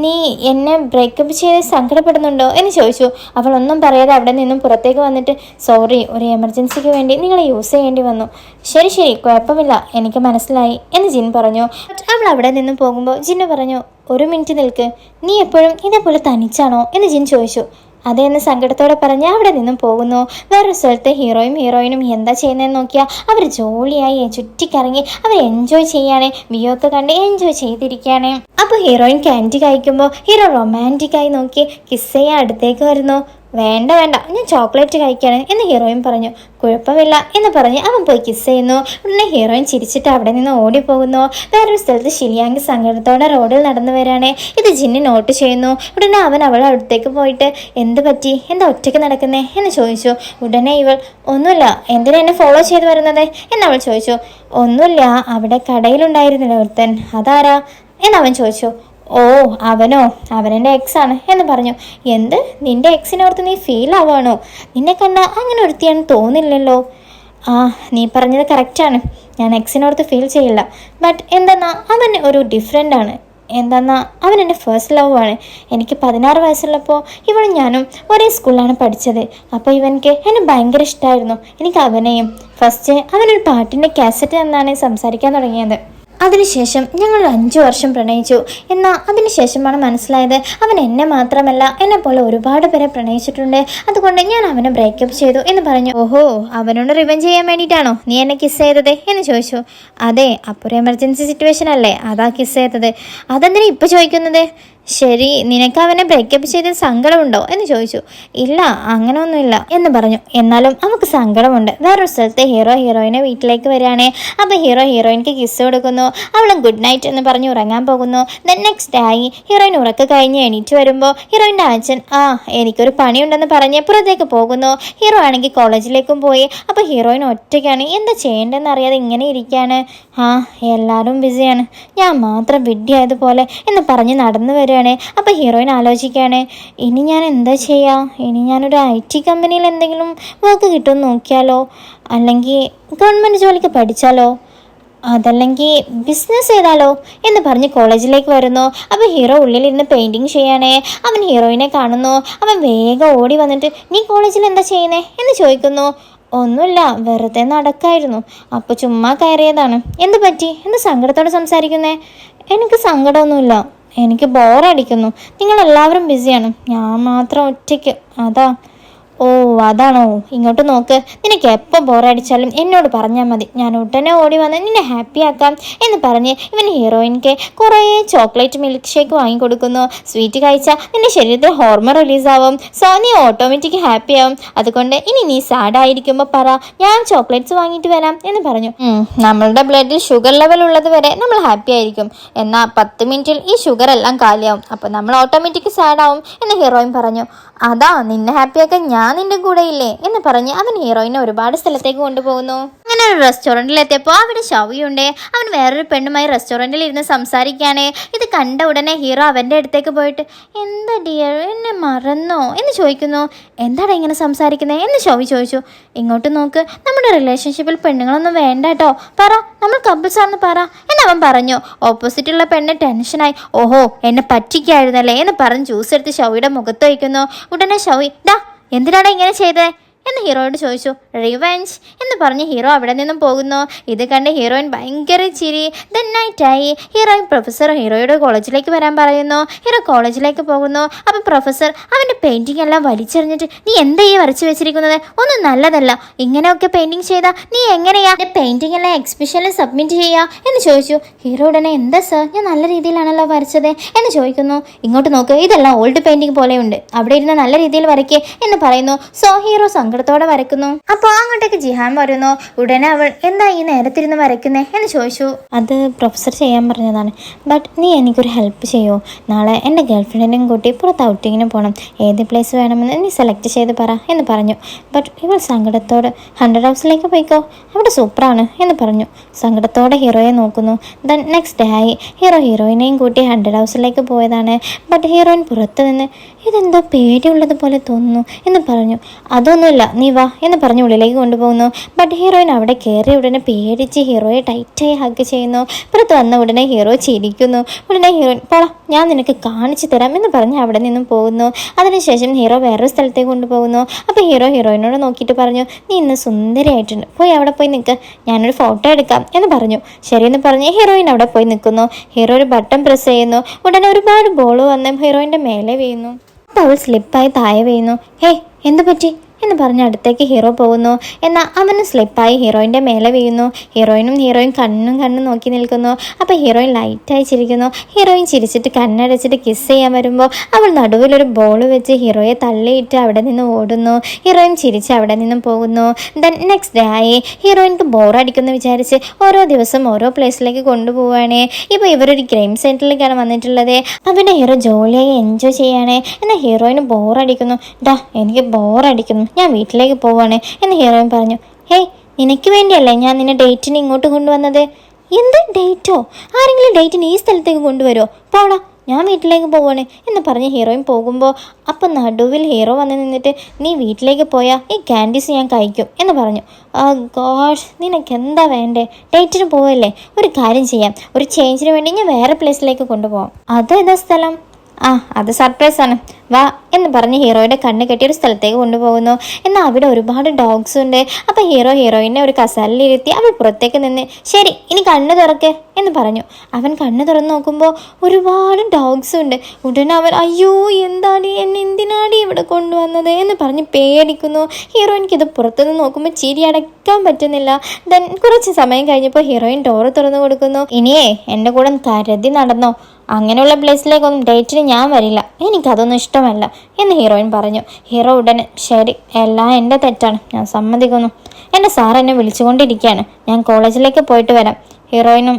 നീ എന്നെ ബ്രേക്കപ്പ് ചെയ്ത് സങ്കടപ്പെടുന്നുണ്ടോ എന്ന് ചോദിച്ചു. അവൾ ഒന്നും പറയാതെ അവിടെ നിന്നും പുറത്തേക്ക് വന്നിട്ട് സോറി, ഒരു എമർജൻസിക്ക് വേണ്ടി നിങ്ങൾ യൂസ് ചെയ്യേണ്ടി വന്നു. ശരി ശരി, കുഴപ്പമില്ല, എനിക്ക് മനസ്സിലായി എന്ന് ജിൻ പറഞ്ഞു. അവൾ അവിടെ നിന്നും പോകുമ്പോൾ ജിന്നു പറഞ്ഞു, ഒരു മിനിറ്റ് നിൽക്ക്, നീ എപ്പോഴും ഇതേപോലെ തനിച്ചാണോ എന്ന് ജിൻ ചോദിച്ചു. അതെന്ന് സങ്കടത്തോടെ പറഞ്ഞ് അവിടെ നിന്നും പോകുന്നു. വേറൊരു സ്ഥലത്ത് ഹീറോയിനും എന്താ ചെയ്യുന്നതെന്ന് നോക്കിയാൽ അവർ ജോളിയായി ചുറ്റിക്കറങ്ങി അവർ എൻജോയ് ചെയ്യാണ്, വ്യൂ ഒക്കെ കണ്ട് എൻജോയ് ചെയ്തിരിക്കുകയാണ്. അപ്പോൾ ഹീറോയിൻ ക്യാൻഡി കഴിക്കുമ്പോൾ ഹീറോ റൊമാൻറ്റിക്കായി നോക്കി കിസ് ചെയ്യാൻ അടുത്തേക്ക് വരുന്നു. വേണ്ട വേണ്ട, ഞാൻ ചോക്ലേറ്റ് കഴിക്കാണ് എന്ന് ഹീറോയിൻ പറഞ്ഞു. കുഴപ്പമില്ല എന്ന് പറഞ്ഞ് അവൻ പോയി കിസ് ചെയ്യുന്നു. ഉടനെ ഹീറോയിൻ ചിരിച്ചിട്ട് അവിടെ നിന്ന് ഓടിപ്പോകുന്നു. വേറൊരു സ്ഥലത്ത് ഷിലിയാങ്കി സങ്കടത്തോടെ റോഡിൽ നടന്നു വരാണ്. ഇത് ജിന്നി നോട്ട് ചെയ്യുന്നു. ഉടനെ അവൻ അവളെ അടുത്തേക്ക് പോയിട്ട് എന്ത് പറ്റി, എന്താ ഒറ്റയ്ക്ക് നടക്കുന്നേ എന്ന് ചോദിച്ചു. ഉടനെ ഇവൾ ഒന്നുമില്ല, എന്തിനാ എന്നെ ഫോളോ ചെയ്ത് വരുന്നത് എന്നവൾ ചോദിച്ചു. ഒന്നുമില്ല, അവിടെ കടയിലുണ്ടായിരുന്നില്ല ഒരുത്തൻ, അതാരാ എന്നവൻ ചോദിച്ചു. ഓ അവനോ, അവനെൻ്റെ എക്സാണ് എന്ന് പറഞ്ഞു. എന്ത്, നിൻ്റെ എക്സിനോർത്ത് നീ ഫീൽ ആവുകയാണോ? നിന്നെ കണ്ട അങ്ങനെ ഒരുത്തിയാണെന്ന് തോന്നില്ലല്ലോ. ആ, നീ പറഞ്ഞത് കറക്റ്റാണ്, ഞാൻ എക്സിനോർത്ത് ഫീൽ ചെയ്യില്ല. ബട്ട് എന്തെന്നാ അവൻ ഒരു ഡിഫറെൻ്റാണ്. എന്തെന്നാ അവൻ എൻ്റെ ഫസ്റ്റ് ലവ് ആണ്. എനിക്ക് 16 വയസ്സുള്ളപ്പോൾ ഇവളും ഞാനും ഒരേ സ്കൂളിലാണ് പഠിച്ചത്. അപ്പോൾ ഇവനിക്ക് എന്നെ ഭയങ്കര ഇഷ്ടമായിരുന്നു. എനിക്ക് അവനെയും. ഫസ്റ്റ് അവനൊരു പാട്ടിൻ്റെ കാസറ്റ് എന്നാണ് സംസാരിക്കാൻ തുടങ്ങിയത്. അതിനുശേഷം ഞങ്ങൾ 5 വർഷം പ്രണയിച്ചു. എന്നാൽ അതിനുശേഷമാണ് മനസ്സിലായത് അവൻ എന്നെ മാത്രമല്ല എന്നെ പോലെ ഒരുപാട് പേരെ പ്രണയിച്ചിട്ടുണ്ട്. അതുകൊണ്ട് ഞാൻ അവനെ ബ്രേക്കപ്പ് ചെയ്തു എന്ന് പറഞ്ഞു. ഓഹോ, അവനോട് റിവെഞ്ച് ചെയ്യാൻ വേണ്ടിയിട്ടാണോ നീ എന്നെ കിസ് ചെയ്തത് എന്ന് ചോദിച്ചു. അതെ, അപ്പോൾ ഒരു എമർജൻസി സിറ്റുവേഷൻ അല്ലേ, അതാ കിസ് ചെയ്തത്. അതെന്തിനാ ഇപ്പോൾ ചോദിക്കുന്നത്? ശരി, നിനക്ക് അവനെ ബ്രേക്കപ്പ് ചെയ്ത് സങ്കടമുണ്ടോ എന്ന് ചോദിച്ചു. ഇല്ല, അങ്ങനെ ഒന്നുമില്ല എന്ന് പറഞ്ഞു. എന്നാലും അവൾക്ക് സങ്കടമുണ്ട്. വേറൊരു സ്ഥലത്ത് ഹീറോയിനെ വീട്ടിലേക്ക് വരികയാണേ. അപ്പോൾ ഹീറോയിൻക്ക് കിസ് കൊടുക്കുന്നു. അവളും ഗുഡ് നൈറ്റ് എന്ന് പറഞ്ഞ് ഉറങ്ങാൻ പോകുന്നു. ദെൻ നെക്സ്റ്റ് ഡേ ഹീറോയിൻ ഉറക്കം കഴിഞ്ഞ് എണീറ്റ് വരുമ്പോൾ ഹീറോയിൻ്റെ അച്ഛൻ എനിക്കൊരു പണിയുണ്ടെന്ന് പറഞ്ഞ് പുറത്തേക്ക് പോകുന്നു. ഹീറോ ആണെങ്കിൽ കോളേജിലേക്കും പോയി. അപ്പോൾ ഹീറോയിൻ ഒറ്റയ്ക്കാണ്, എന്താ ചെയ്യേണ്ടതെന്ന് അറിയാതെ ഇങ്ങനെ ഇരിക്കുകയാണ്. എല്ലാവരും ബിസിയാണ്, ഞാൻ മാത്രം വിഡ്ഢിയായതുപോലെ എന്ന് പറഞ്ഞ് നടന്നു വരിക. അപ്പോൾ ഹീറോയിൻ ആലോചിക്കുകയാണ്, ഇനി ഞാൻ എന്താ ചെയ്യുക? ഇനി ഞാനൊരു IT കമ്പനിയിൽ എന്തെങ്കിലും വർക്ക് കിട്ടുമെന്ന് നോക്കിയാലോ, അല്ലെങ്കിൽ ഗവൺമെൻറ് ജോലിക്ക് പഠിച്ചാലോ, അതല്ലെങ്കിൽ ബിസിനസ് ചെയ്താലോ എന്ന് പറഞ്ഞ് കോളേജിലേക്ക് വരുന്നു. അപ്പോൾ ഹീറോ ഉള്ളിലിരുന്ന് പെയിൻറ്റിങ് ചെയ്യണേ. അവൻ ഹീറോയിനെ കാണുന്നു. അവൻ വേഗം ഓടി വന്നിട്ട് നീ കോളേജിൽ എന്താ ചെയ്യുന്നേ എന്ന് ചോദിക്കുന്നു. ഒന്നുമില്ല, വെറുതെ നടക്കായിരുന്നു, അപ്പോൾ ചുമ്മാ കയറിയതാണ്. എന്ത് പറ്റി, എന്ത് സങ്കടത്തോടെ സംസാരിക്കുന്നേ? എനിക്ക് സങ്കടമൊന്നുമില്ല, എനിക്ക് ബോറടിക്കുന്നു. നിങ്ങളെല്ലാവരും ബിസിയാണ്, ഞാൻ മാത്രം ഒറ്റയ്ക്ക്, അതാ. ഓ അതാണോ, ഇങ്ങോട്ട് നോക്ക്, നിനക്ക് എപ്പോൾ ബോറടിച്ചാലും എന്നോട് പറഞ്ഞാൽ മതി, ഞാൻ ഉടനെ ഓടി വന്ന് നിന്നെ ഹാപ്പി ആക്കാം എന്ന് പറഞ്ഞ് ഇവൻ ഹീറോയിൻക്ക് കുറേ ചോക്ലേറ്റ് മിൽക്ക് ഷേക്ക് വാങ്ങിക്കൊടുക്കുന്നു. സ്വീറ്റ് കഴിച്ചാൽ നിന്റെ ശരീരത്തിൽ ഹോർമോൺ റിലീസാവും, സോ നീ ഓട്ടോമാറ്റിക് ഹാപ്പി ആവും. അതുകൊണ്ട് ഇനി നീ സാഡ് ആയിരിക്കുമ്പോൾ പറ, ഞാൻ ചോക്ലേറ്റ്സ് വാങ്ങിയിട്ട് വരാം എന്ന് പറഞ്ഞു. നമ്മളുടെ ബ്ലഡിൽ ഷുഗർ ലെവൽ ഉള്ളത് വരെ നമ്മൾ ഹാപ്പി ആയിരിക്കും, എന്നാൽ 10 മിനിറ്റിൽ ഈ ഷുഗർ എല്ലാം കാലിയാവും, അപ്പോൾ നമ്മൾ ഓട്ടോമാറ്റിക് സാഡ് ആവും എന്ന് ഹീറോയിൻ പറഞ്ഞു. അതാ, നിന്നെ ഹാപ്പിയാക്കാൻ ഞാൻ നിന്റെ കൂടെ ഇല്ലേ എന്ന് പറഞ്ഞ് അവൻ ഹീറോയിനെ ഒരുപാട് സ്ഥലത്തേക്ക് കൊണ്ടുപോകുന്നു. അങ്ങനെ ഒരു റെസ്റ്റോറൻറ്റിൽ എത്തിയപ്പോൾ അവിടെ ഷവിയുണ്ട്. അവൻ വേറൊരു പെണ്ണുമായി റെസ്റ്റോറൻറ്റിൽ ഇരുന്ന് സംസാരിക്കുകയാണ്. ഇത് കണ്ട ഉടനെ ഹീറോ അവൻ്റെ അടുത്തേക്ക് പോയിട്ട് എന്താ ഡിയർ, എന്നെ മറന്നോ എന്ന് ചോദിക്കുന്നു. എന്താണ് ഇങ്ങനെ സംസാരിക്കുന്നത് എന്ന് ഷവി ചോദിച്ചു. ഇങ്ങോട്ട് നോക്ക്, നമ്മുടെ റിലേഷൻഷിപ്പിൽ പെണ്ണുങ്ങളൊന്നും വേണ്ട കേട്ടോ, പറ നമ്മൾ കപ്പിൾസാണെന്ന് പറ എന്നവൻ പറഞ്ഞു. ഓപ്പോസിറ്റുള്ള പെണ്ണ് ടെൻഷനായി ഓഹോ എന്നെ പറ്റിക്കായിരുന്നല്ലേ എന്ന് പറഞ്ഞ് ജ്യൂസ് എടുത്ത് ഷവിയുടെ മുഖത്ത് വയ്ക്കുന്നു. ഉടനെ ഷവി ഡാ എന്തിനാണ് ഇങ്ങനെ ചെയ്തത് എന്ന് ഹീറോയോട് ചോദിച്ചു. റിവെഞ്ച് എന്ന് പറഞ്ഞ് ഹീറോ അവിടെ നിന്നും പോകുന്നു. ഇത് കണ്ട് ഹീറോയിൻ ഭയങ്കര ചിരി. ദെൻ നൈറ്റായി. ഹീറോയിൻ പ്രൊഫസർ ഹീറോയുടെ കോളേജിലേക്ക് വരാൻ പറയുന്നു. ഹീറോ കോളേജിലേക്ക് പോകുന്നു. അപ്പം പ്രൊഫസർ അവൻ്റെ പെയിൻറ്റിംഗ് എല്ലാം വലിച്ചെറിഞ്ഞിട്ട് നീ എന്താ ഈ വരച്ച് വെച്ചിരിക്കുന്നത്, ഒന്നും നല്ലതല്ല, ഇങ്ങനെയൊക്കെ പെയിൻറ്റിങ് ചെയ്താൽ നീ എങ്ങനെയാ പെയിൻറ്റിംഗ് എല്ലാം എക്സിബിഷനിൽ സബ്മിറ്റ് ചെയ്യുക എന്ന് ചോദിച്ചു. ഹീറോ ഉടനെ എന്താ സർ, ഞാൻ നല്ല രീതിയിലാണല്ലോ വരച്ചത് എന്ന് ചോദിക്കുന്നു. ഇങ്ങോട്ട് നോക്ക്, ഇതെല്ലാം ഓൾഡ് പെയിൻറ്റിംഗ് പോലെയുണ്ട്, അവിടെ ഇരുന്ന് നല്ല രീതിയിൽ വരയ്ക്കേ എന്ന് പറയുന്നു. സോ ഹീറോ സങ്കടത്തോടെ വരയ്ക്കുന്നു. അപ്പോൾ അങ്ങോട്ടേക്ക് ജിഹാൻ വരുന്നു. ഉടനെ അവൾ എന്താ ഈ നേരത്തിരുന്ന് വരയ്ക്കുന്നേ എന്ന് ചോദിച്ചു. അത് പ്രൊഫസർ ചെയ്യാൻ പറഞ്ഞതാണ്, ബട്ട് നീ എനിക്കൊരു ഹെൽപ്പ് ചെയ്യുമോ? നാളെ എൻ്റെ ഗേൾഫ്രണ്ടിനെയും കൂട്ടി പുറത്ത് ഔട്ടിങ്ങിന് പോകണം, ഏത് പ്ലേസ് വേണമെന്ന് നീ സെലക്ട് ചെയ്ത് പറ എന്ന് പറഞ്ഞു. ബട്ട് ഇവൾ സങ്കടത്തോടെ 100 ഹൗസിലേക്ക് പോയിക്കോ, അവിടെ സൂപ്പറാണ് എന്ന് പറഞ്ഞു. സങ്കടത്തോടെ ഹീറോയെ നോക്കുന്നു. ദെൻ നെക്സ്റ്റ് ഡേ ആയി. ഹീറോയിനെയും കൂട്ടി 100 ഹൗസിലേക്ക് പോയതാണ്. ബട്ട് ഹീറോയിൻ പുറത്ത് നിന്ന് ഇതെന്തോ പേടിയുള്ളത് പോലെ തോന്നുന്നു എന്ന് പറഞ്ഞു. അതൊന്നുമില്ല, നീ വാ എന്ന് പറഞ്ഞ് ഉള്ളിലേക്ക് കൊണ്ടുപോകുന്നു. ബട്ട് ഹീറോയിൻ അവിടെ കയറി ഉടനെ പേടിച്ച് ഹീറോയെ ടൈറ്റായി ഹഗ് ചെയ്യുന്നു. പുറത്ത് വന്ന ഉടനെ ഹീറോ ചിരിക്കുന്നു. ഉടനെ ഹീറോയിൻ പോളാ ഞാൻ നിനക്ക് കാണിച്ചു തരാം എന്ന് പറഞ്ഞ് അവിടെ നിന്നും പോകുന്നു. അതിനുശേഷം ഹീറോ വേറൊരു സ്ഥലത്തേക്ക് കൊണ്ടുപോകുന്നു. അപ്പോൾ ഹീറോയിനോട് നോക്കിയിട്ട് പറഞ്ഞു, നീ ഇന്ന് സുന്ദരിയായിട്ടുണ്ട്, പോയി അവിടെ പോയി നിൽക്ക്, ഞാനൊരു ഫോട്ടോ എടുക്കാം എന്ന് പറഞ്ഞു. ശരിയെന്ന് പറഞ്ഞ് ഹീറോയിൻ അവിടെ പോയി നിൽക്കുന്നു. ഹീറോ ഒരു ബട്ടൺ പ്രസ് ചെയ്യുന്നു. ഉടനെ ഒരുപാട് ബോൾ വന്ന് ഹീറോയിൻ്റെ മേലെ വീഴുന്നു. അപ്പോൾ അവൾ സ്ലിപ്പായി താഴെ വീഴുന്നു. ഹേയ് എന്ത് പറ്റി എന്ന് പറഞ്ഞ് അടുത്തേക്ക് ഹീറോ പോകുന്നു. എന്നാൽ അവന് സ്ലിപ്പായി ഹീറോയിൻ്റെ മേലെ വീഴുന്നു. ഹീറോയും കണ്ണും നോക്കി നിൽക്കുന്നു. അപ്പോൾ ഹീറോയിൻ ലൈറ്റായി ചിരിക്കുന്നു. ഹീറോയിൻ ചിരിച്ചിട്ട് കണ്ണടച്ചിട്ട് കിസ് ചെയ്യാൻ വരുമ്പോൾ അവൾ നടുവിലൊരു ബോൾ വെച്ച് ഹീറോയെ തള്ളിയിട്ട് അവിടെ നിന്ന് ഓടുന്നു. ഹീറോയിൻ ചിരിച്ച് അവിടെ നിന്നും പോകുന്നു. ദെൻ നെക്സ്റ്റ് ഡേ ആയി. ഹീറോയിൻക്ക് ബോറടിക്കുമെന്ന് വിചാരിച്ച് ഓരോ ദിവസം ഓരോ പ്ലേസിലേക്ക് കൊണ്ടുപോവുകയാണ്. ഇപ്പോൾ ഇവരൊരു ഗെയിം സെൻറ്ററിലേക്കാണ് വന്നിട്ടുള്ളത്. അവിടെ ഹീറോ ജോളിയായി എൻജോയ് ചെയ്യാണ്. എന്നാൽ ഹീറോയിന് ബോറടിക്കുന്നു. എനിക്ക് ബോറടിക്കുന്നു, ഞാൻ വീട്ടിലേക്ക് പോവാണ് എന്ന് ഹീറോയിൻ പറഞ്ഞു. ഹേയ് നിനക്ക് വേണ്ടിയല്ലേ ഞാൻ നിന്നെ ഡേറ്റിന് ഇങ്ങോട്ട് കൊണ്ടുവന്നത്? എന്ത് ഡേറ്റോ? ആരെങ്കിലും ഡേറ്റിന് ഈ സ്ഥലത്തേക്ക് കൊണ്ടുവരുമോ? പോടാ ഞാൻ വീട്ടിലേക്ക് പോവാണ് എന്ന് പറഞ്ഞ് ഹീറോയിൻ പോകുമ്പോൾ അപ്പം നടുവിൽ ഹീറോ വന്ന് നിന്നിട്ട് നീ വീട്ടിലേക്ക് പോയാൽ ഈ ക്യാൻഡീസ് ഞാൻ കഴിക്കും എന്ന് പറഞ്ഞു. ഗോഡ് നിനക്ക് എന്താ വേണ്ടേ? ഡേറ്റിന് പോവല്ലേ? ഒരു കാര്യം ചെയ്യാം, ഒരു ചേഞ്ചിന് വേണ്ടി ഞാൻ വേറെ പ്ലേസിലേക്ക് കൊണ്ടുപോകാം. അതേതാ സ്ഥലം? അത് സർപ്രൈസാണ്, വാ എന്ന് പറഞ്ഞ് ഹീറോയുടെ കണ്ണ് കെട്ടിയൊരു സ്ഥലത്തേക്ക് കൊണ്ടുപോകുന്നു. എന്നാൽ അവിടെ ഒരുപാട് ഡോഗ്സ് ഉണ്ട്. അപ്പോൾ ഹീറോയിനെ ഒരു കസാലിലിരുത്തി അവൾ പുറത്തേക്ക് നിന്ന് ശരി ഇനി കണ്ണ് തുറക്ക് എന്ന് പറഞ്ഞു. അവൻ കണ്ണ് തുറന്ന് നോക്കുമ്പോൾ ഒരുപാട് ഡോഗ്സ് ഉണ്ട്. ഉടനെ അവൻ അയ്യോ എന്താണ് എന്നെ എന്തിനാണ് ഇവിടെ കൊണ്ടുവന്നത് എന്ന് പറഞ്ഞ് പേടിക്കുന്നു. ഹീറോയിൻക്ക് പുറത്തുനിന്ന് നോക്കുമ്പോൾ ചിരി അടയ്ക്കാൻ പറ്റുന്നില്ല. ദെൻ കുറച്ച് സമയം കഴിഞ്ഞപ്പോൾ ഹീറോയിൻ ഡോറ് തുറന്നു കൊടുക്കുന്നു. ഇനിയേ എൻ്റെ കൂടെ കരുതി നടന്നോ, അങ്ങനെയുള്ള പ്ലേസിലേക്കൊന്നും ഡേറ്റിന് ഞാൻ വരില്ല, എനിക്കതൊന്നും ഇഷ്ടമല്ല എന്ന് ഹീറോയിൻ പറഞ്ഞു. ഹീറോ ഉടനെ ശരി എല്ലാം എൻ്റെ തെറ്റാണ്, ഞാൻ സമ്മതിക്കുന്നു, എൻ്റെ സാർ എന്നെ വിളിച്ചുകൊണ്ടിരിക്കുകയാണ്, ഞാൻ കോളേജിലേക്ക് പോയിട്ട് വരാം. ഹീറോയിനും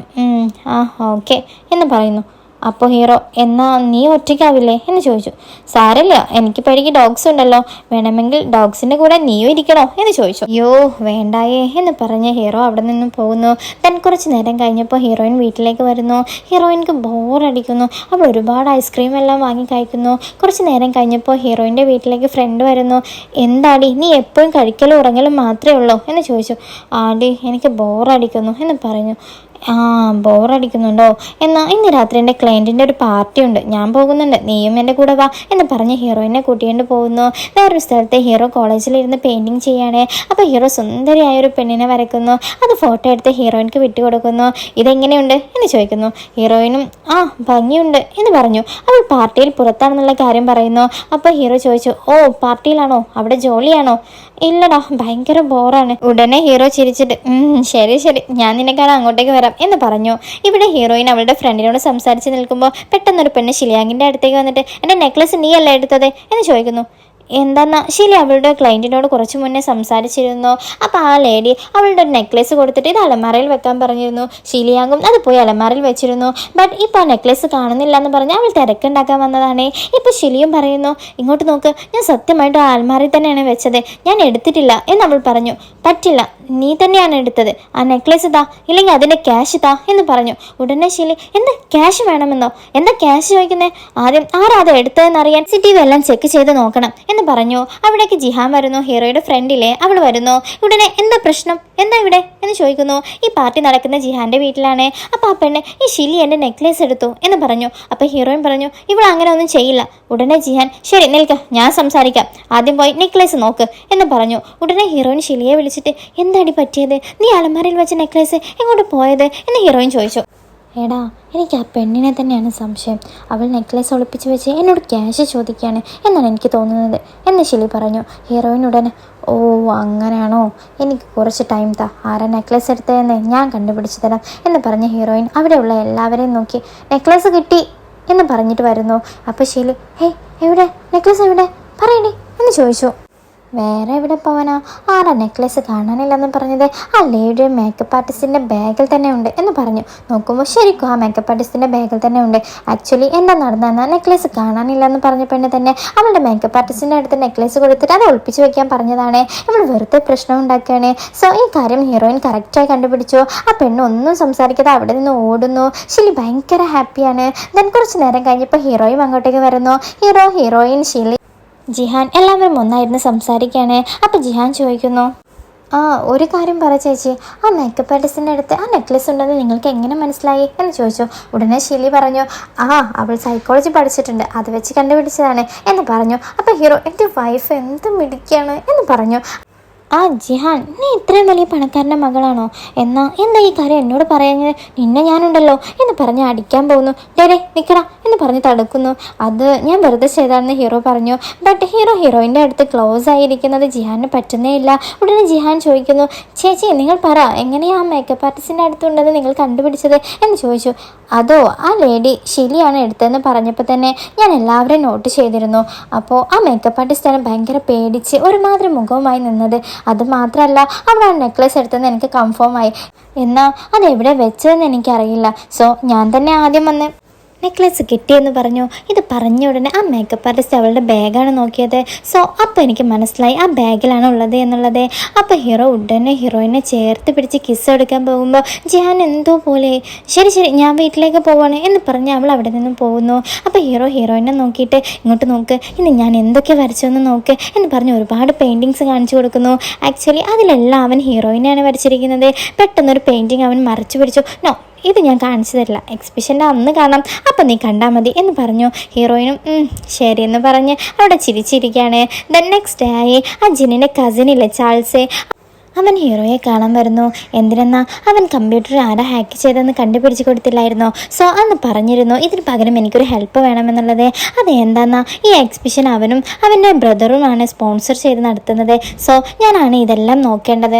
ഓക്കെ എന്ന് പറയുന്നു. അപ്പോൾ ഹീറോ എന്നാ നീ ഒറ്റയ്ക്കാവില്ലേ എന്ന് ചോദിച്ചു. സാരമില്ല, എനിക്ക് പരിക്ക് ഡോഗ്സ് ഉണ്ടല്ലോ, വേണമെങ്കിൽ ഡോഗ്സിൻ്റെ കൂടെ നീയും ഇരിക്കണോ എന്ന് ചോദിച്ചു. അയ്യോ വേണ്ടായേ എന്ന് പറഞ്ഞ് ഹീറോ അവിടെ നിന്നും പോകുന്നു. ദെൻ കുറച്ച് നേരം കഴിഞ്ഞപ്പോൾ ഹീറോയിൻ വീട്ടിലേക്ക് വരുന്നു. ഹീറോയിൻക്ക് ബോറടിക്കുന്നു. അവൾ ഒരുപാട് ഐസ്ക്രീം എല്ലാം വാങ്ങി കഴിക്കുന്നു. കുറച്ച് നേരം കഴിഞ്ഞപ്പോൾ ഹീറോയിൻ്റെ വീട്ടിലേക്ക് ഫ്രണ്ട് വരുന്നു. എന്താടി നീ എപ്പോഴും കഴിക്കലും ഉറങ്ങലും മാത്രമേ ഉള്ളൂ എന്ന് ചോദിച്ചു. ആടി എനിക്ക് ബോറടിക്കുന്നു എന്ന് പറഞ്ഞു. ബോറടിക്കുന്നുണ്ടോ? എന്നാൽ ഇന്ന് രാത്രി എൻ്റെ ക്ലയൻറ്റിൻ്റെ ഒരു പാർട്ടി ഉണ്ട്, ഞാൻ പോകുന്നുണ്ട്, നീയും എൻ്റെ കൂടെ വാ എന്ന് പറഞ്ഞ് ഹീറോയിനെ കൂട്ടിക്കൊണ്ട് പോകുന്നു. വേറൊരു സ്ഥലത്ത് ഹീറോ കോളേജിലിരുന്ന് പെയിൻറ്റിങ് ചെയ്യാണ്. അപ്പോൾ ഹീറോ സുന്ദരിയായൊരു പെണ്ണിനെ വരയ്ക്കുന്നു. അത് ഫോട്ടോ എടുത്ത് ഹീറോയിൻക്ക് വിട്ടുകൊടുക്കുന്നു. ഇതെങ്ങനെയുണ്ട് എന്ന് ചോദിക്കുന്നു. ഹീറോയിനും ഭംഗിയുണ്ട് എന്ന് പറഞ്ഞു. അവൾ പാർട്ടിയിൽ പുറത്താണെന്നുള്ള കാര്യം പറയുന്നു. അപ്പോൾ ഹീറോ ചോദിച്ചു, പാർട്ടിയിലാണോ, അവിടെ ജോലിയാണോ? ഇല്ലടാ ഭയങ്കര ബോറാണ്. ഉടനെ ഹീറോ ചിരിച്ചിട്ട് ശരി ഞാൻ നിന്നെ കാണാൻ അങ്ങോട്ടേക്ക് വരാം എന്ന് പറഞ്ഞു. ഇവിടെ ഹീറോയിൻ അവളുടെ ഫ്രണ്ടിനോട് സംസാരിച്ച് നിൽക്കുമ്പോൾ പെട്ടെന്നൊരു പെണ്ണ് ഷിലിയാങ്ങിൻ്റെ അടുത്തേക്ക് വന്നിട്ട് എൻ്റെ നെക്ലസ് നീ അല്ലേ എടുത്തത് എന്ന് ചോദിക്കുന്നു. എന്താന്നാ ഷിലി അവളുടെ ക്ലയൻറ്റിനോട് കുറച്ച് മുന്നേ സംസാരിച്ചിരുന്നു. അപ്പോൾ ആ ലേഡി അവളുടെ ഒരു നെക്ലേസ് കൊടുത്തിട്ട് ഇത് അലമാരയിൽ വെക്കാൻ പറഞ്ഞിരുന്നു. ഷിലിയാങ്കും അത് പോയി അലമാരയിൽ വെച്ചിരുന്നു. ബട്ട് ഇപ്പോൾ ആ നെക്ലേസ് കാണുന്നില്ല എന്ന് പറഞ്ഞ് അവൾ തിരക്കുണ്ടാക്കാൻ വന്നതാണ്. ഇപ്പോൾ ഷിലിയും പറയുന്നു, ഇങ്ങോട്ട് നോക്ക്, ഞാൻ സത്യമായിട്ട് ആ അലമാരയിൽ തന്നെയാണ് വെച്ചത്, ഞാൻ എടുത്തിട്ടില്ല എന്ന് അവൾ പറഞ്ഞു. പറ്റില്ല, നീ തന്നെയാണ് എടുത്തത്, ആ നെക്ലേസ് താ, ഇല്ലെങ്കിൽ അതിൻ്റെ ക്യാഷ് താ എന്ന് പറഞ്ഞു. ഉടനെ ഷിലി എന്താ ക്യാഷ് വേണമെന്നോ, എന്താ ക്യാഷ് ചോദിക്കുന്നത്, ആദ്യം ആരാ അത് എടുത്തതെന്നറിയാൻ CCTV എല്ലാം ചെക്ക് ചെയ്ത് നോക്കണം എന്ന് പറഞ്ഞു. അവിടേക്ക് ജിഹാൻ വരുന്നു, ഹീറോയുടെ ഫ്രണ്ടിലെ അവൾ വരുന്നു. ഉടനെ എന്താ പ്രശ്നം, എന്താ ഇവിടെ എന്ന് ചോദിക്കുന്നു. ഈ പാർട്ടി നടക്കുന്ന ജിഹാൻ്റെ വീട്ടിലാണ്. അപ്പോൾ ആ പെണ്ണ് ഈ ഷിലി എൻ്റെ നെക്ലേസ് എടുത്തു എന്ന് പറഞ്ഞു. അപ്പോൾ ഹീറോയിൻ പറഞ്ഞു ഇവൾ അങ്ങനെ ഒന്നും ചെയ്യില്ല. ഉടനെ ജിഹാൻ ശരി നിൽക്ക്, ഞാൻ സംസാരിക്കാം, ആദ്യം പോയി നെക്ലേസ് നോക്ക് എന്ന് പറഞ്ഞു. ഉടനെ ഹീറോയിൻ ഷിലിയെ വിളിച്ചിട്ട് എന്താടി പറ്റിയത്, നീ അലമാരയിൽ വെച്ച നെക്ലേസ് എങ്ങോട്ട് പോയത് എന്ന് ഹീറോയിൻ ചോദിച്ചു. എടാ എനിക്ക് ആ പെണ്ണിനെ തന്നെയാണ് സംശയം, അവൾ നെക്ലേസ് ഒളിപ്പിച്ച് വെച്ച് എന്നോട് ക്യാഷ് ചോദിക്കുകയാണ് എന്നാണ് എനിക്ക് തോന്നുന്നത് എന്ന് ഷിലി പറഞ്ഞു. ഹീറോയിൻ ഉടനെ അങ്ങനെയാണോ, എനിക്ക് കുറച്ച് ടൈം താ, ആരാ നെക്ലേസ് എടുത്തതെന്ന് ഞാൻ കണ്ടുപിടിച്ച് തരാം എന്ന് പറഞ്ഞ ഹീറോയിൻ അവിടെയുള്ള എല്ലാവരെയും നോക്കി നെക്ലേസ് കിട്ടി എന്ന് പറഞ്ഞിട്ട് വരുന്നു. അപ്പോൾ ഷിലി എവിടെ നെക്ലേസ് എവിടെ പറയണേ എന്ന് ചോദിച്ചു. വേറെ എവിടെ പോവാനാ, ആരാ നെക്ലേസ് കാണാനില്ലെന്ന് പറഞ്ഞത്, ആ ലേഡിയുടെ മേക്കപ്പ് ആർട്ടിസ്റ്റിൻ്റെ ബാഗിൽ തന്നെ ഉണ്ട് എന്ന് പറഞ്ഞു. നോക്കുമ്പോൾ ശരിക്കും ആ മേക്കപ്പ് ആർട്ടിസ്റ്റിൻ്റെ ബാഗിൽ തന്നെ ഉണ്ട്. ആക്ച്വലി എന്താ നടന്നതെന്നാൽ നെക്ലേസ് കാണാനില്ലെന്ന് പറഞ്ഞ പെണ്ണ് തന്നെ അവളുടെ മേക്കപ്പ് ആർട്ടിസ്റ്റിൻ്റെ അടുത്ത് നെക്ലേസ് കൊടുത്തിട്ട് അത് ഒളിപ്പിച്ച് വെക്കാൻ പറഞ്ഞതാണ്. അവൾ വെറുതെ പ്രശ്നം ഉണ്ടാക്കുകയാണ്. സോ ഈ കാര്യം ഹീറോയിൻ കറക്റ്റായി കണ്ടുപിടിച്ചു. ആ പെണ്ണ് ഒന്നും സംസാരിക്കാതെ അവിടെ നിന്ന് ഓടുന്നു. ഷിലി ഭയങ്കര ഹാപ്പിയാണ്. ദെൻ കുറച്ച് നേരം കഴിഞ്ഞപ്പോൾ ഹീറോയും അങ്ങോട്ടേക്ക് വരുന്നു. ഹീറോയിൻ ഷിലി ജിഹാൻ എല്ലാവരും ഒന്നായിരുന്നു സംസാരിക്കുകയാണ്. അപ്പം ജിഹാൻ ചോദിക്കുന്നു, ഒരു കാര്യം പറ ചേച്ചി, ആ മേക്കപ്പ് ആർട്ടിസ്റ്റിൻ്റെ അടുത്ത് ആ നെക്ലസ് ഉണ്ടെന്ന് നിങ്ങൾക്ക് എങ്ങനെ മനസ്സിലായി എന്ന് ചോദിച്ചു. ഉടനെ ഷിലി പറഞ്ഞു, അവൾ സൈക്കോളജി പഠിച്ചിട്ടുണ്ട്, അത് വെച്ച് കണ്ടുപിടിച്ചതാണ് എന്ന് പറഞ്ഞു. അപ്പോൾ ഹീറോ, എൻ്റെ വൈഫ് എന്ത് മിടിക്കുകയാണ് എന്ന് പറഞ്ഞു. ജിഹാൻ, നീ ഇത്രയും വലിയ പണക്കാരൻ്റെ മകളാണോ? എന്താ ഈ കാര്യം എന്നോട് പറയുന്നത്? നിന്നെ ഞാനുണ്ടല്ലോ എന്ന് പറഞ്ഞ് അടിക്കാൻ പോകുന്നു. ഡേ നിൽക്കടാ എന്ന് പറഞ്ഞ് തടുക്കുന്നു. അത് ഞാൻ വെറുതെ ചെയ്താണെന്ന് ഹീറോ പറഞ്ഞു. ബട്ട് ഹീറോയിൻ്റെ അടുത്ത് ക്ലോസ് ആയിരിക്കുന്നത് ജിഹാന് പറ്റുന്നേ ഇല്ല. ഉടനെ ജിഹാൻ ചോദിക്കുന്നു, ചേച്ചി നിങ്ങൾ പറ, എങ്ങനെയാ ആ മേക്കപ്പ് ആർട്ടിസ്റ്റിൻ്റെ അടുത്തുണ്ടെന്ന് നിങ്ങൾ കണ്ടുപിടിച്ചത് എന്ന് ചോദിച്ചു. അതോ, ആ ലേഡി ഷിലിയാണ് എടുത്തതെന്ന് പറഞ്ഞപ്പോൾ തന്നെ ഞാൻ എല്ലാവരെയും നോട്ട് ചെയ്തിരുന്നു. അപ്പോൾ ആ മേക്കപ്പ് ആർട്ടിസ്റ്റാണ് ഭയങ്കര പേടിച്ച് ഒരുമാതിരി മുഖവുമായി നിന്നത്. അത് മാത്രമല്ല, അവൾ ആ നെക്ലസ് എടുത്തെന്ന് എനിക്ക് കൺഫേം ആയി. എന്നാൽ അതെവിടെ വെച്ചതെന്ന് എനിക്കറിയില്ല. സോ ഞാൻ തന്നെ ആദ്യം വന്ന് നെക്ലസ് കിട്ടിയെന്ന് പറഞ്ഞു. ഇത് പറഞ്ഞ ഉടനെ ആ മേക്കപ്പ് ആർട്ടിസ്റ്റ് അവളുടെ ബാഗാണ് നോക്കിയത്. സോ അപ്പോൾ എനിക്ക് മനസ്സിലായി ആ ബാഗിലാണ് ഉള്ളത് എന്നുള്ളത്. അപ്പോൾ ഹീറോ ഉടനെ ഹീറോയിനെ ചേർത്ത് പിടിച്ച് കിസ് എടുക്കാൻ പോകുമ്പോൾ ജിഹാൻ എന്തോ പോലെ ശരി ഞാൻ വീട്ടിലേക്ക് പോവാണ് എന്ന് പറഞ്ഞ് അവൾ അവിടെ നിന്നും പോകുന്നു. അപ്പോൾ ഹീറോയിനെ നോക്കിയിട്ട്, ഇങ്ങോട്ട് നോക്ക്, ഇന്ന് ഞാൻ എന്തൊക്കെ വരച്ചെന്ന് നോക്ക് എന്ന് പറഞ്ഞ് ഒരുപാട് പെയിൻറ്റിങ്സ് കാണിച്ചു കൊടുക്കുന്നു. ആക്ച്വലി അതിലെല്ലാം അവൻ ഹീറോയിനെയാണ് വരച്ചിരിക്കുന്നത്. പെട്ടെന്നൊരു പെയിൻറ്റിങ് അവൻ മറച്ചു പിടിച്ചു. നോ, ഇത് ഞാൻ കാണിച്ചു തരില്ല, എക്സിബിഷൻ്റെ അന്ന് കാണാം, അപ്പം നീ കണ്ടാൽ മതി എന്ന് പറഞ്ഞു. ഹീറോയിനും ശരി എന്ന് പറഞ്ഞ് അവിടെ ചിരിച്ചിരിക്കുകയാണ്. ദെൻ നെക്സ്റ്റ് ഡേ ആയി ആ ജിന്നിൻ്റെ കസിനില്ലേ ചാൾസേ, അവൻ ഹീറോയെ കാണാൻ വരുന്നു. എന്തിനെന്നാ, അവൻ കമ്പ്യൂട്ടർ ആരാ ഹാക്ക് ചെയ്തെന്ന് കണ്ടുപിടിച്ച് കൊടുത്തില്ലായിരുന്നോ? സോ അന്ന് പറഞ്ഞിരുന്നു ഇതിന് പകരം എനിക്കൊരു ഹെൽപ്പ് വേണമെന്നുള്ളത്. അത് എന്താന്നാ, ഈ എക്സിബിഷൻ അവനും അവൻ്റെ ബ്രദറുമാണ് സ്പോൺസർ ചെയ്ത് നടത്തുന്നത്. സോ ഞാനാണ് ഇതെല്ലാം നോക്കേണ്ടത്.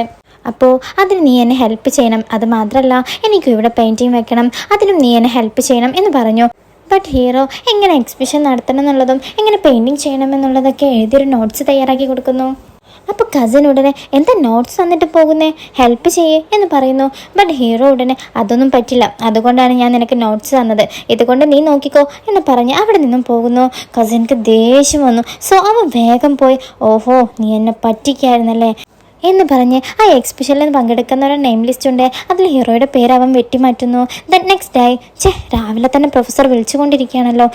അപ്പോൾ അതിന് നീ എന്നെ ഹെൽപ്പ് ചെയ്യണം. അത് മാത്രമല്ല, എനിക്കും ഇവിടെ പെയിൻറ്റിങ് വെക്കണം, അതിനും നീ എന്നെ ഹെൽപ്പ് ചെയ്യണം എന്ന് പറഞ്ഞു. ബട്ട് ഹീറോ എങ്ങനെ എക്സിബിഷൻ നടത്തണം എന്നുള്ളതും എങ്ങനെ പെയിൻറ്റിങ് ചെയ്യണമെന്നുള്ളതൊക്കെ എഴുതിയൊരു നോട്ട്സ് തയ്യാറാക്കി കൊടുക്കുന്നു. അപ്പോൾ കസിൻ ഉടനെ എന്താ നോട്ട്സ് തന്നിട്ട് പോകുന്നേ, ഹെൽപ്പ് ചെയ്യേ എന്ന് പറയുന്നു. ബട്ട് ഹീറോ ഉടനെ അതൊന്നും പറ്റില്ല, അതുകൊണ്ടാണ് ഞാൻ നിനക്ക് നോട്ട്സ് തന്നത്, ഇതുകൊണ്ട് നീ നോക്കിക്കോ എന്ന് പറഞ്ഞ് അവിടെ നിന്നും പോകുന്നു. കസിൻക്ക് ദേഷ്യം വന്നു. സോ അവൻ വേഗം പോയി, ഓഹോ നീ എന്നെ പറ്റിക്കായിരുന്നല്ലേ എന്ന് പറഞ്ഞ് ആ എക്സിബിഷനിൽ പങ്കെടുക്കുന്നവരുടെ നെയിം ലിസ്റ്റ് ഉണ്ട്. അതിൽ ഹീറോയുടെ പേര് അവൻ വെട്ടിമാറ്റുന്നു. ദെൻ നെക്സ്റ്റ് ഡേ, രാവിലെ തന്നെ പ്രൊഫസർ വിളിച്ചുകൊണ്ടിരിക്കുകയാണല്ലോ,